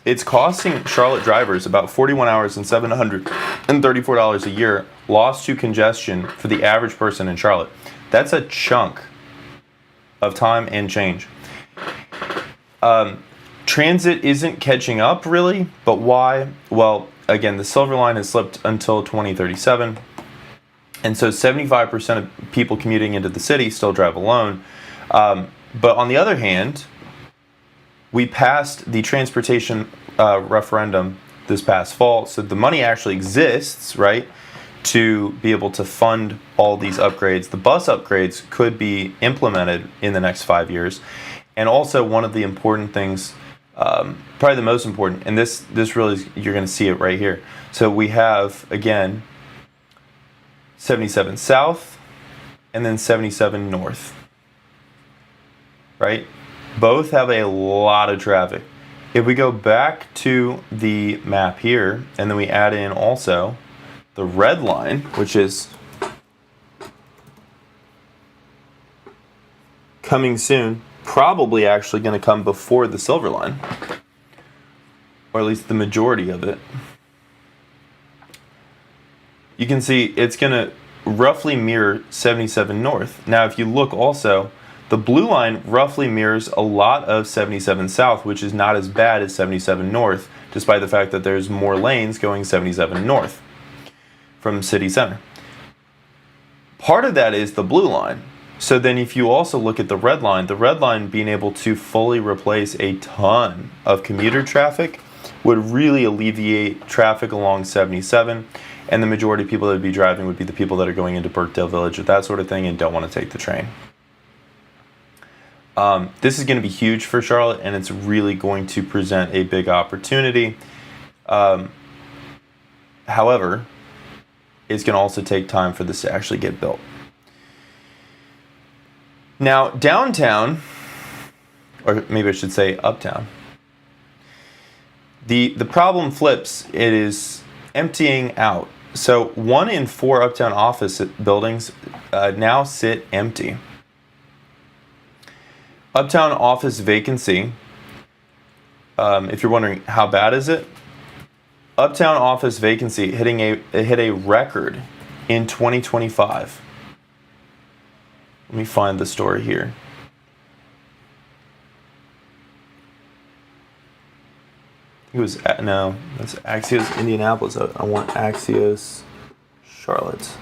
it's costing Charlotte drivers about 41 hours and $734 a year lost to congestion for the average person in Charlotte. That's a chunk of time and change. Transit isn't catching up, really, but why? Well, again, the Silver Line has slipped until 2037, and so 75% of people commuting into the city still drive alone. But on the other hand, we passed the transportation referendum this past fall, so the money actually exists, right, to be able to fund all these upgrades. The bus upgrades could be implemented in the next 5 years. And also, one of the important things, probably the most important, and this really is, you're going to see it right here. So we have, again, 77 south and then 77 north, right? Both have a lot of traffic. If we go back to the map here, and then we add in also the red line, which is coming soon, probably actually going to come before the Silver Line, or at least the majority of it. You can see it's going to roughly mirror 77 north. Now, if you look also, the blue line roughly mirrors a lot of 77 south, which is not as bad as 77 north, despite the fact that there's more lanes going 77 north from city center. Part of that is the blue line. So then if you also look at the red line being able to fully replace a ton of commuter traffic would really alleviate traffic along 77, and the majority of people that would be driving would be the people that are going into Birkdale Village or that sort of thing and don't want to take the train. This is going to be huge for Charlotte, and it's really going to present a big opportunity. However, it's going to also take time for this to actually get built. Now, downtown, or maybe I should say uptown, the problem flips. It is emptying out. So 1 in 4 uptown office buildings now sit empty. Uptown office vacancy, if you're wondering how bad is it, uptown office vacancy hit a record in 2025. Let me find the story here. I think It was no, that's Axios Indianapolis. I want Axios Charlotte.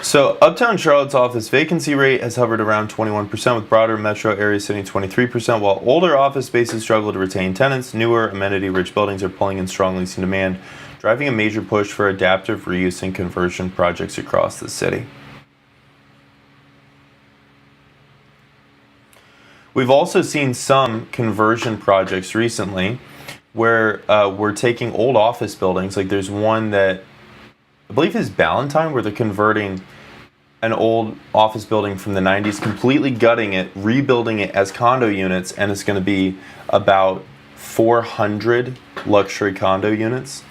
So, Uptown Charlotte's office vacancy rate has hovered around 21%, with broader metro areas sitting 23%, while older office spaces struggle to retain tenants. Newer, amenity-rich buildings are pulling in strong leasing demand, driving a major push for adaptive reuse and conversion projects across the city. We've also seen some conversion projects recently where we're taking old office buildings. Like there's one that I believe is Ballantyne, where they're converting an old office building from the 90s, completely gutting it, rebuilding it as condo units, and it's going to be about 400 luxury condo units.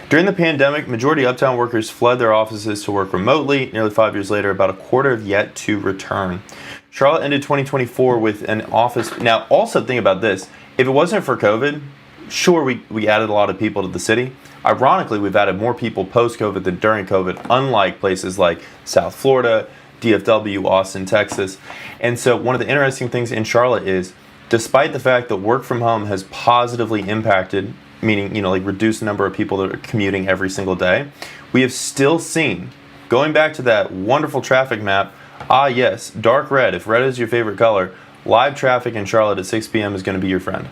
During the pandemic, majority of Uptown workers fled their offices to work remotely. Nearly 5 years later, about a quarter have yet to return. Charlotte ended 2024 with an office. Now, also think about this. If it wasn't for COVID, sure, we added a lot of people to the city. Ironically, we've added more people post-COVID than during COVID, unlike places like South Florida, DFW, Austin, Texas. And so one of the interesting things in Charlotte is, despite the fact that work from home has positively impacted, meaning, like reduced the number of people that are commuting every single day, we have still seen, going back to that wonderful traffic map, yes, dark red, if red is your favorite color, live traffic in Charlotte at 6 p.m. is going to be your friend.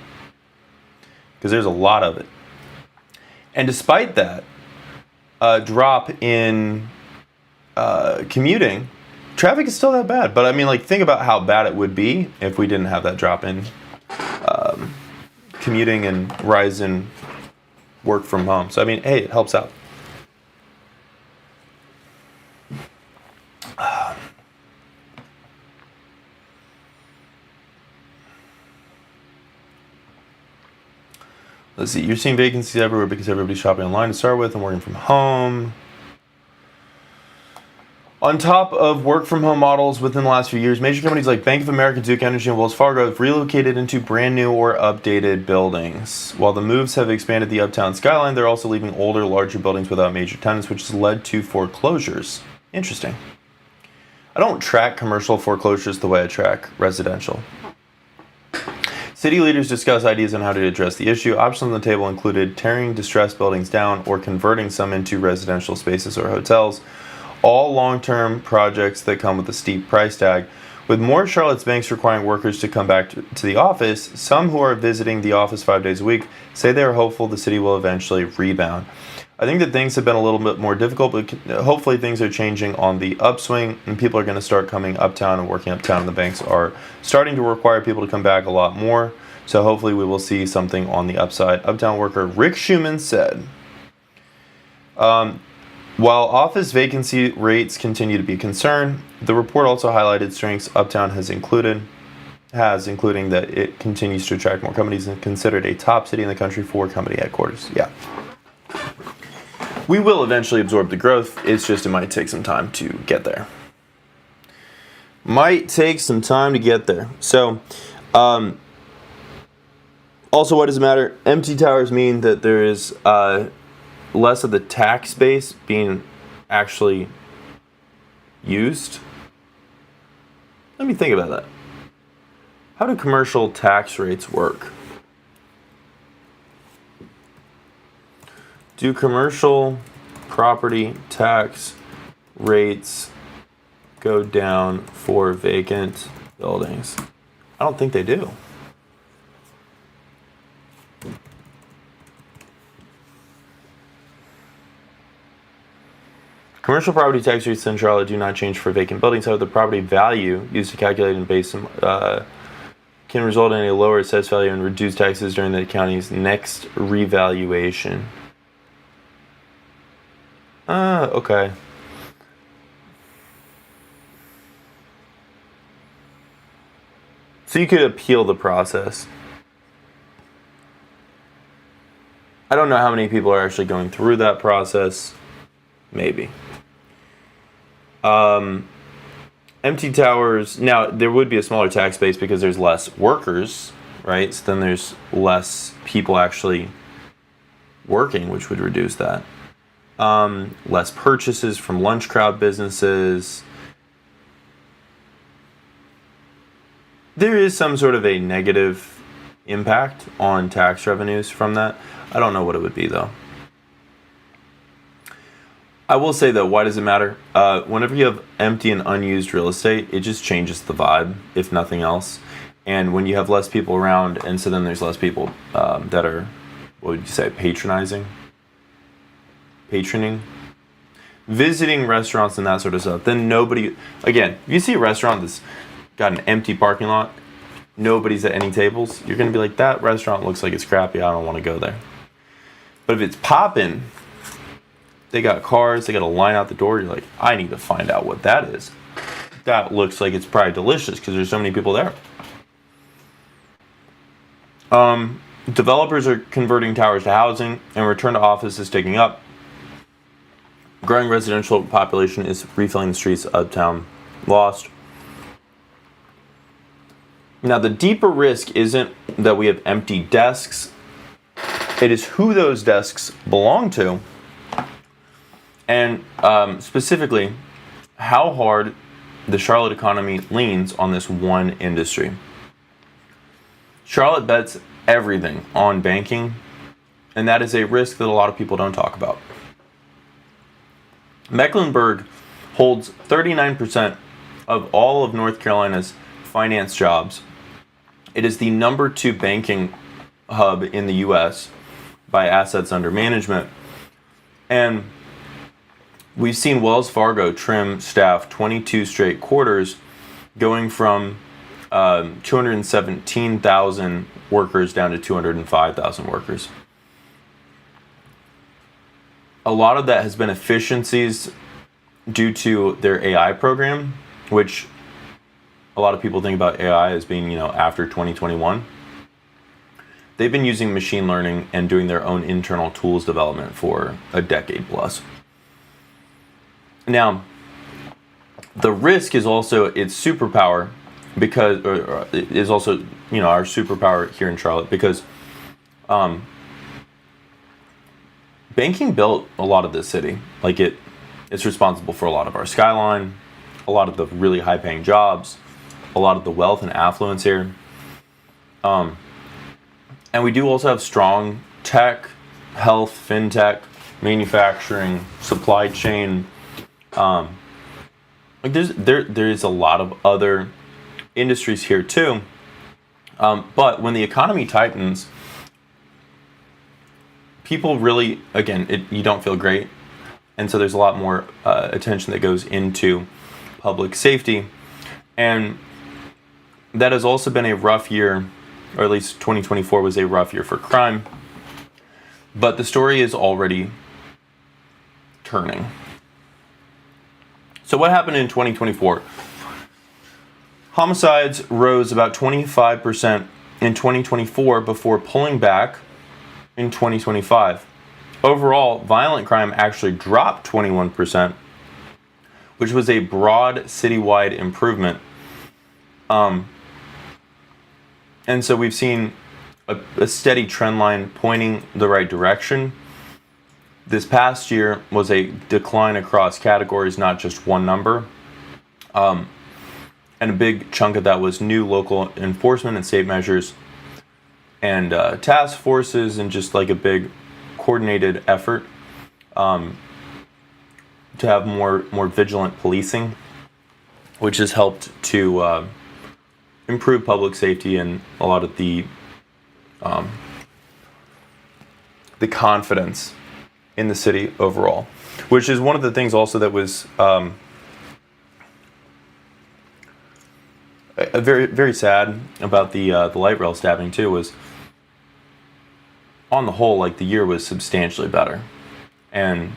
Because there's a lot of it. And despite that drop in commuting, traffic is still that bad. But I mean, think about how bad it would be if we didn't have that drop in commuting and rise in work from home. So I mean, hey, it helps out. Let's see, you're seeing vacancies everywhere because everybody's shopping online to start with and working from home. On top of work from home models within the last few years, major companies like Bank of America, Duke Energy, and Wells Fargo have relocated into brand new or updated buildings. While the moves have expanded the uptown skyline, they're also leaving older, larger buildings without major tenants, which has led to foreclosures. Interesting. I don't track commercial foreclosures the way I track residential. City leaders discuss ideas on how to address the issue. Options on the table included tearing distressed buildings down or converting some into residential spaces or hotels. All long-term projects that come with a steep price tag. With more Charlotte's banks requiring workers to come back to the office, some who are visiting the office 5 days a week say they are hopeful the city will eventually rebound. I think that things have been a little bit more difficult, but hopefully things are changing on the upswing and people are going to start coming uptown and working uptown, and the banks are starting to require people to come back a lot more. So hopefully we will see something on the upside. Uptown worker Rick Schumann said, while office vacancy rates continue to be a concern, the report also highlighted strengths Uptown has including that it continues to attract more companies and considered a top city in the country for company headquarters. Yeah. We will eventually absorb the growth. It's just it might take some time to get there. So, also, what does it matter? Empty towers mean that there is less of the tax base being actually used. Let me think about that. How do commercial tax rates work? Do commercial property tax rates go down for vacant buildings? I don't think they do. Commercial property tax rates in Charlotte do not change for vacant buildings. However, the property value used to calculate and base can result in a lower assessed value and reduced taxes during the county's next revaluation. Okay. So you could appeal the process. I don't know how many people are actually going through that process. Maybe. Empty towers, now there would be a smaller tax base because there's less workers, right? So then there's less people actually working, which would reduce that. less purchases from lunch crowd businesses. There is some sort of a negative impact on tax revenues from that. I don't know what it would be though. I will say though, why does it matter? Whenever you have empty and unused real estate, it just changes the vibe, if nothing else. And when you have less people around, and so then there's less people that are, what would you say, patroning, visiting restaurants and that sort of stuff, then nobody, again, if you see a restaurant that's got an empty parking lot, nobody's at any tables, you're going to be like, that restaurant looks like it's crappy, I don't want to go there. But if it's popping, they got cars, they got a line out the door, you're like, I need to find out what that is. That looks like it's probably delicious because there's so many people there. Developers are converting towers to housing, and return to office is taking up. Growing residential population is refilling the streets of uptown lost. Now, the deeper risk isn't that we have empty desks. It is who those desks belong to, and specifically, how hard the Charlotte economy leans on this one industry. Charlotte bets everything on banking, and that is a risk that a lot of people don't talk about. Mecklenburg holds 39% of all of North Carolina's finance jobs. It is the number 2 banking hub in the U.S. by assets under management. And we've seen Wells Fargo trim staff 22 straight quarters, going from 217,000 workers down to 205,000 workers. A lot of that has been efficiencies due to their AI program, which a lot of people think about AI as being, after 2021. They've been using machine learning and doing their own internal tools development for a decade plus. Now, the risk is also its superpower because, or is also, our superpower here in Charlotte because banking built a lot of this city. Like it's responsible for a lot of our skyline, a lot of the really high-paying jobs, a lot of the wealth and affluence here. And we do also have strong tech, health, fintech, manufacturing, supply chain. There is a lot of other industries here too. But when the economy tightens, people really, again, you don't feel great. And so there's a lot more attention that goes into public safety. And that has also been a rough year, or at least 2024 was a rough year for crime. But the story is already turning. So what happened in 2024? Homicides rose about 25% in 2024 before pulling back in 2025. Overall, violent crime actually dropped 21%, which was a broad citywide improvement. And so we've seen a steady trend line pointing the right direction. This past year was a decline across categories, not just one number. And a big chunk of that was new local enforcement and state measures and task forces and just like a big coordinated effort to have more vigilant policing, which has helped to improve public safety and a lot of the confidence in the city overall, which is one of the things also that was very, very sad about the light rail stabbing too. Was on the whole, like the year was substantially better, and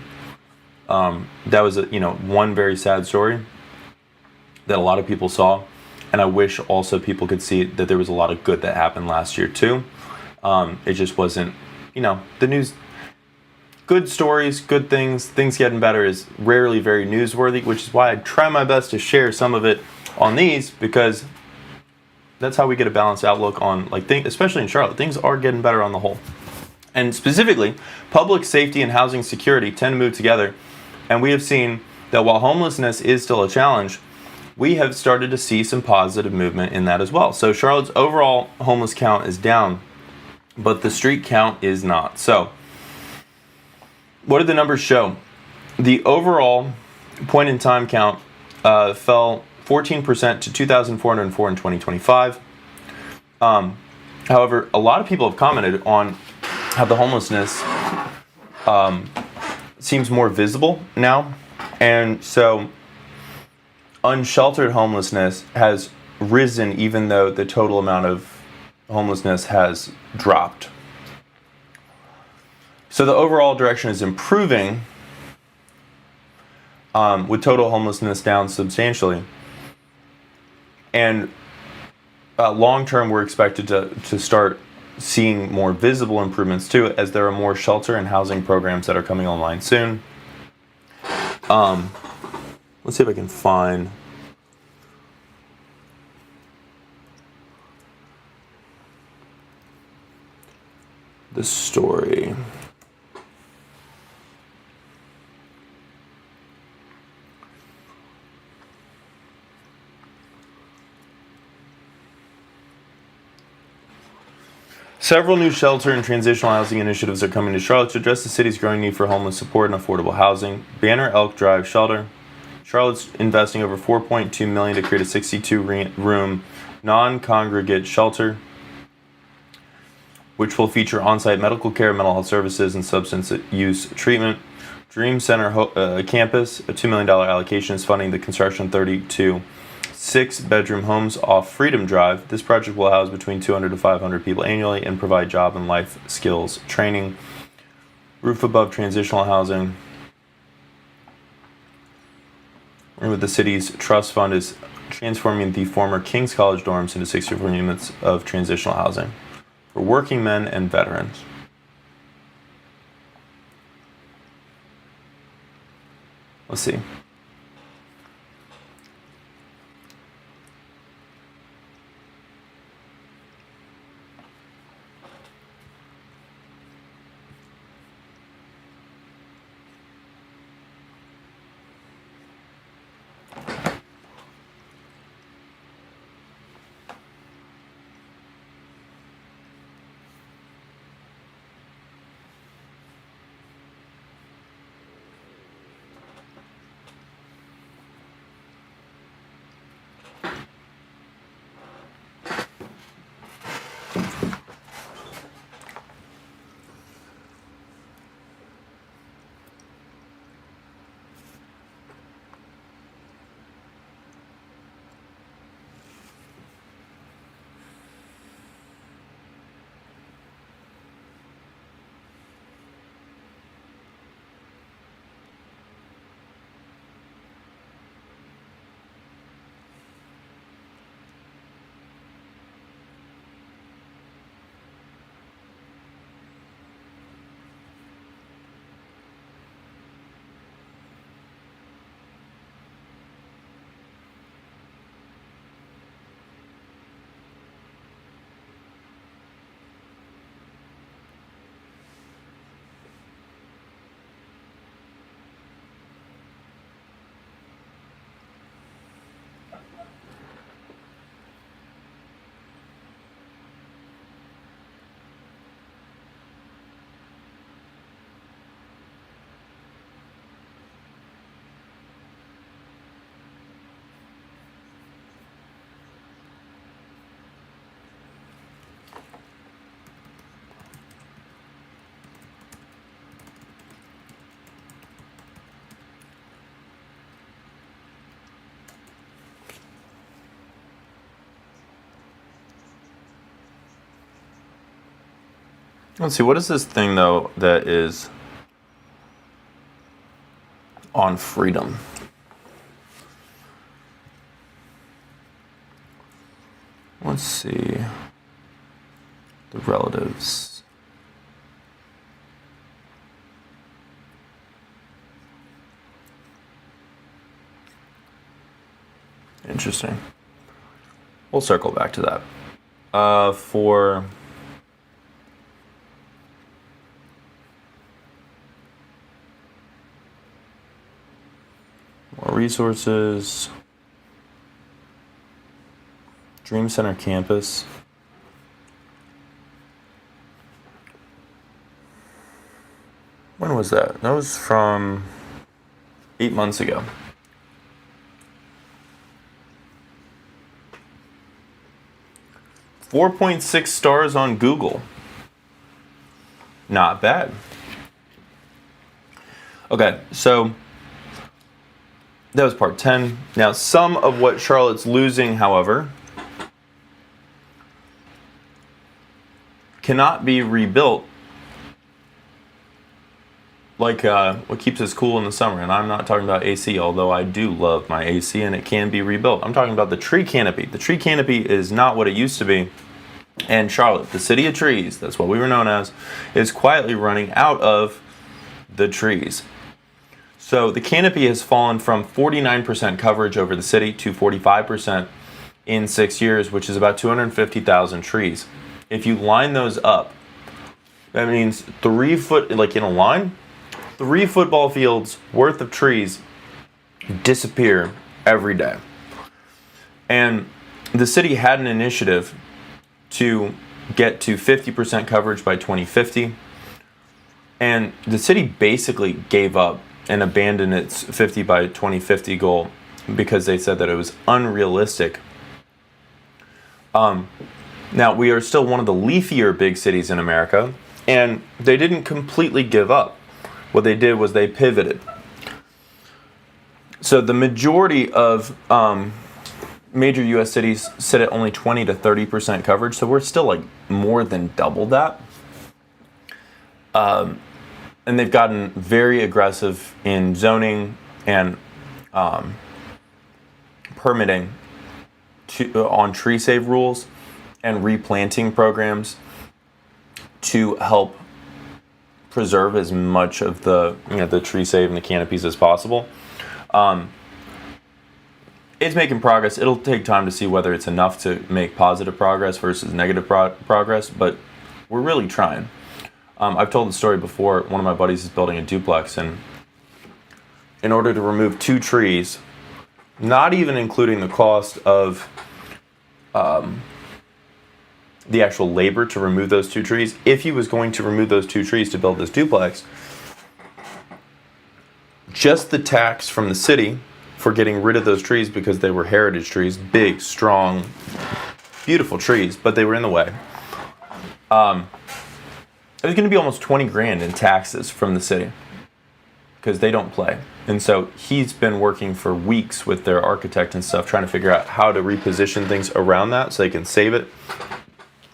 that was one very sad story that a lot of people saw, and I wish also people could see that there was a lot of good that happened last year too. It just wasn't, the news. Good stories, good things getting better is rarely very newsworthy, which is why I try my best to share some of it on these, because that's how we get a balanced outlook on especially in Charlotte, things are getting better on the whole. And specifically, public safety and housing security tend to move together. And we have seen that while homelessness is still a challenge, we have started to see some positive movement in that as well. So Charlotte's overall homeless count is down, but the street count is not. So what did the numbers show? The overall point in time count fell 14% to 2,404 in 2025. However, a lot of people have commented on how the homelessness seems more visible now. And so unsheltered homelessness has risen even though the total amount of homelessness has dropped. So the overall direction is improving, with total homelessness down substantially. And long term, we're expected to start seeing more visible improvements too, as there are more shelter and housing programs that are coming online soon. Let's see if I can find the story. Several new shelter and transitional housing initiatives are coming to Charlotte to address the city's growing need for homeless support and affordable housing. Banner Elk Drive Shelter. Charlotte's investing over $4.2 million to create a 62-room non-congregate shelter, which will feature on-site medical care, mental health services, and substance use treatment. Dream Center campus, a $2 million allocation, is funding the construction of 32 6-bedroom homes off Freedom Drive. This project will house between 200 to 500 people annually and provide job and life skills training. Roof above transitional housing. With the city's trust fund is transforming the former King's College dorms into 64 units of transitional housing for working men and veterans. Let's see. Let's see, what is this thing though that is on Freedom? Let's see. The relatives. Interesting. We'll circle back to that. For resources. Dream Center campus. When was that? That was from 8 months ago. .6 stars on Google. Not bad. Okay, so that was part 10. Now, some of what Charlotte's losing, however, cannot be rebuilt like what keeps us cool in the summer. And I'm not talking about AC, although I do love my AC and it can be rebuilt. I'm talking about the tree canopy. The tree canopy is not what it used to be. And Charlotte, the city of trees, that's what we were known as, is quietly running out of the trees. So the canopy has fallen from 49% coverage over the city to 45% in 6 years, which is about 250,000 trees. If you line those up, that means 3 foot, like in a line, 3 football fields worth of trees disappear every day. And the city had an initiative to get to 50% coverage by 2050. And the city basically gave up and abandoned its 50 by 2050 goal because they said that it was unrealistic. Now, we are still one of the leafier big cities in America, and they didn't completely give up. What they did was they pivoted. So the majority of major U.S. cities sit at only 20 to 30% coverage, so we're still like more than double that. And they've gotten very aggressive in zoning and permitting on tree save rules and replanting programs to help preserve as much of the the tree save and the canopies as possible. It's making progress. It'll take time to see whether it's enough to make positive progress versus negative progress, but we're really trying. I've told the story before. One of my buddies is building a duplex, and in order to remove 2 trees, not even including the cost of the actual labor to remove those 2 trees, if he was going to remove those 2 trees to build this duplex, just the tax from the city for getting rid of those trees because they were heritage trees, big, strong, beautiful trees, but they were in the way. It was going to be almost 20 grand in taxes from the city because they don't play. And so he's been working for weeks with their architect and stuff, trying to figure out how to reposition things around that so they can save it.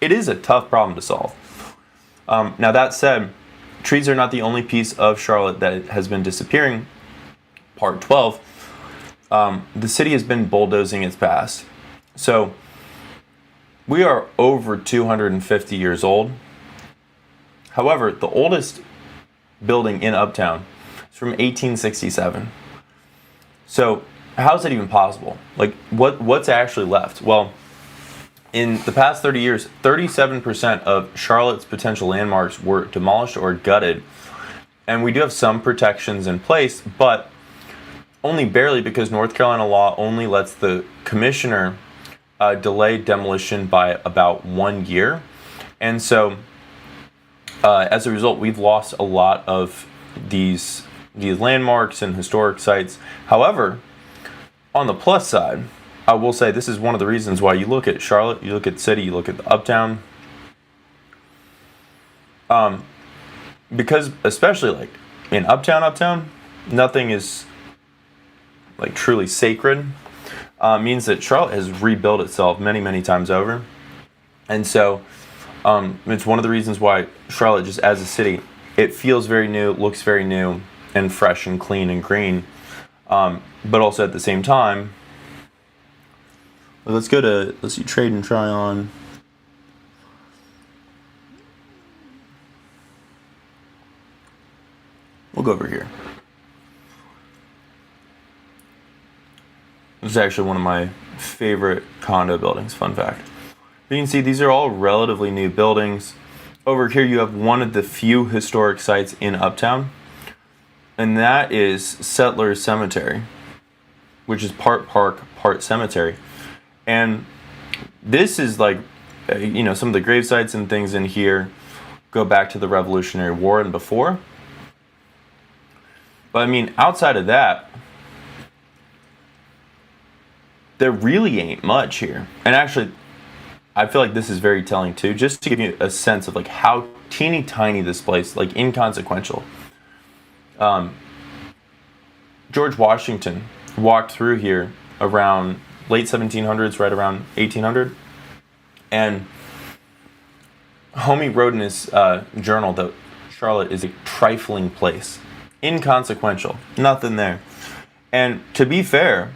It is a tough problem to solve. Now that said, trees are not the only piece of Charlotte that has been disappearing. Part 12, the city has been bulldozing its past. So we are over 250 years old. However, the oldest building in Uptown is from 1867. So how is that even possible? Like, what's actually left? Well, in the past 30 years, 37% of Charlotte's potential landmarks were demolished or gutted. And we do have some protections in place, but only barely, because North Carolina law only lets the commissioner delay demolition by about 1 year. And so as a result, we've lost a lot of these landmarks and historic sites. However, on the plus side, I will say this is one of the reasons why you look at Charlotte, you look at the city, you look at the Uptown. Because especially like in Uptown, nothing is like truly sacred. Means that Charlotte has rebuilt itself many, many times over. And so it's one of the reasons why Charlotte, just as a city, it feels very new, looks very new and fresh and clean and green. But also at the same time, let's see, trade and try on. We'll go over here. This is actually one of my favorite condo buildings, fun fact. You can see these are all relatively new buildings. Over here you have one of the few historic sites in Uptown, and that is Settlers Cemetery. which is part park, part cemetery. And this is like, some of the grave sites and things in here go back to the Revolutionary War and before. But I mean, outside of that, there really ain't much here. And actually, I feel like this is very telling too, just to give you a sense of like how teeny tiny this place, like inconsequential. George Washington walked through here around late 1700s, right around 1800. And Homie wrote in his journal that Charlotte is a trifling place, inconsequential, nothing there. And to be fair,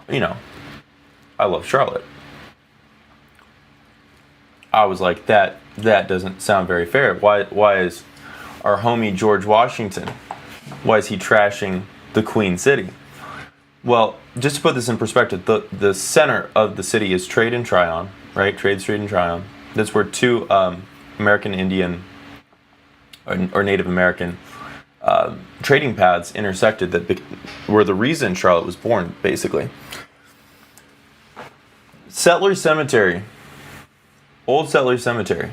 I love Charlotte. I was like, that doesn't sound very fair. Why is our homie George Washington, why is he trashing the Queen City? Well, just to put this in perspective, the center of the city is Trade and Tryon, right? Trade Street and Tryon. That's where two American Indian or Native American trading paths intersected that were the reason Charlotte was born, basically. Settlers Cemetery, Old Settlers Cemetery,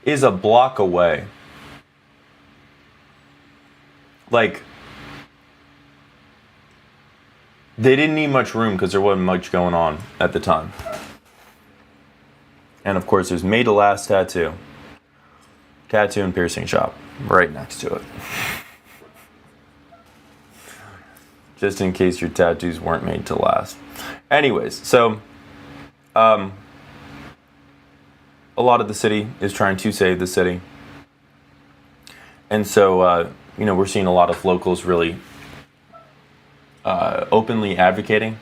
is a block away. Like, they didn't need much room because there wasn't much going on at the time. And of course, there's Made to Last Tattoo and piercing shop right next to it. Just in case your tattoos weren't made to last. Anyways, so a lot of the city is trying to save the city. And so, we're seeing a lot of locals really openly advocating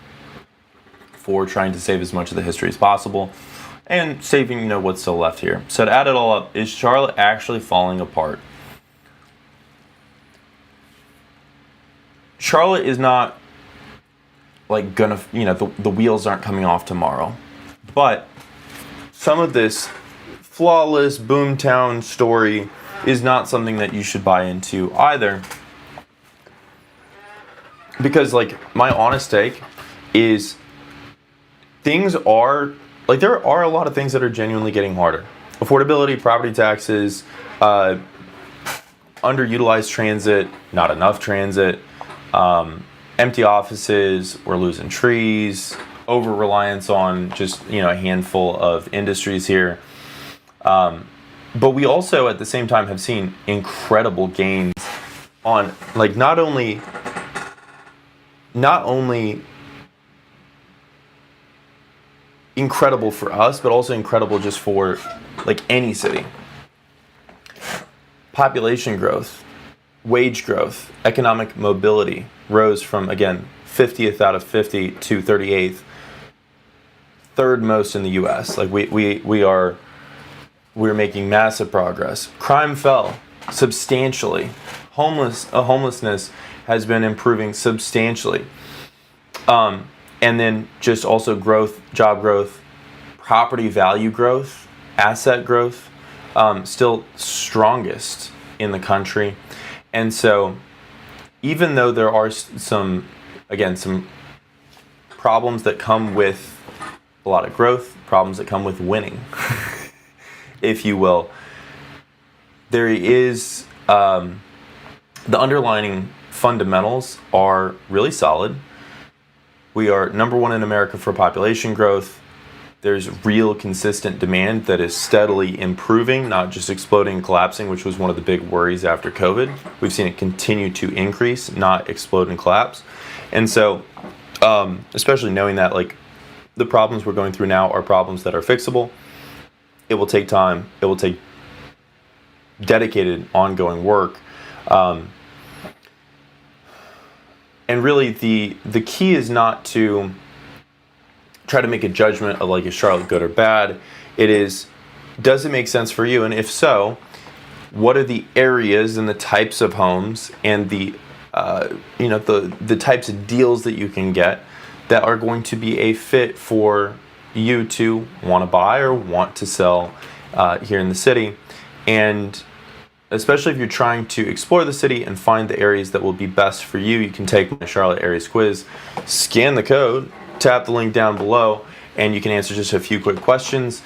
for trying to save as much of the history as possible and saving, what's still left here. So to add it all up, is Charlotte actually falling apart? Charlotte is not like gonna, the wheels aren't coming off tomorrow. But some of this flawless boomtown story is not something that you should buy into either. Because, my honest take is things are, there are a lot of things that are genuinely getting harder. Affordability, property taxes, underutilized transit, not enough transit, empty offices, we're losing trees, over-reliance on just, a handful of industries here. But we also, at the same time, have seen incredible gains on, not only incredible for us, but also incredible just for, any city. Population growth, wage growth, economic mobility rose from, again, 50th out of 50 to 38th, third most in the U.S. We're making massive progress. Crime fell substantially. Homelessness has been improving substantially. And then just also growth, job growth, property value growth, asset growth, still strongest in the country. And so even though there are some problems that come with a lot of growth, problems that come with winning, if you will, there is the underlying fundamentals are really solid. We are number one in America for population growth. There's real consistent demand that is steadily improving, not just exploding and collapsing, which was one of the big worries after COVID. We've seen it continue to increase, not explode and collapse. And so, especially knowing that the problems we're going through now are problems that are fixable, it will take time. It will take dedicated, ongoing work. And really, the key is not to try to make a judgment of is Charlotte good or bad. It is, does it make sense for you? And if so, what are the areas and the types of homes and the types of deals that you can get that are going to be a fit for you to want to buy or want to sell here in the city? And especially if you're trying to explore the city and find the areas that will be best for you, you can take my Charlotte Areas quiz, scan the code, tap the link down below, and you can answer just a few quick questions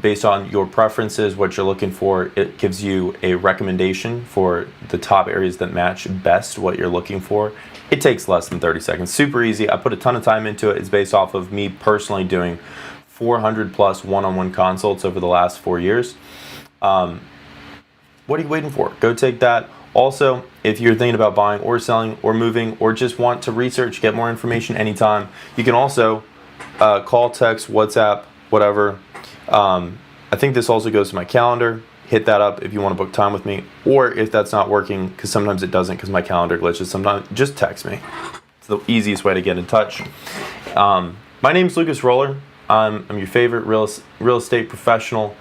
based on your preferences, what you're looking for. It gives you a recommendation for the top areas that match best what you're looking for. It takes less than 30 seconds. Super easy. I put a ton of time into it. It's based off of me personally doing 400 plus one-on-one consults over the last 4 years. What are you waiting for? Go take that. Also, if you're thinking about buying or selling or moving or just want to research, get more information anytime, you can also call, text, WhatsApp, whatever. I think this also goes to my calendar. Hit that up if you want to book time with me, or if that's not working, because sometimes it doesn't because my calendar glitches sometimes, just text me. It's the easiest way to get in touch. My name's Lucas Roller. I'm your favorite real estate professional,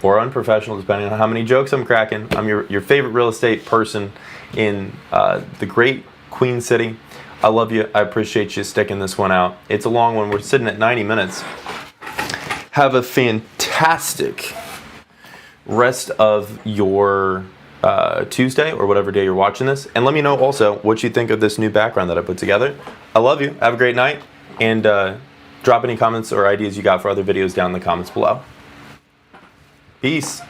or unprofessional, depending on how many jokes I'm cracking. I'm your favorite real estate person in the great Queen City. I love you. I appreciate you sticking this one out. It's a long one. We're sitting at 90 minutes. Have a fantastic rest of your Tuesday or whatever day you're watching this. And let me know also what you think of this new background that I put together. I love you. Have a great night. And drop any comments or ideas you got for other videos down in the comments below. Peace.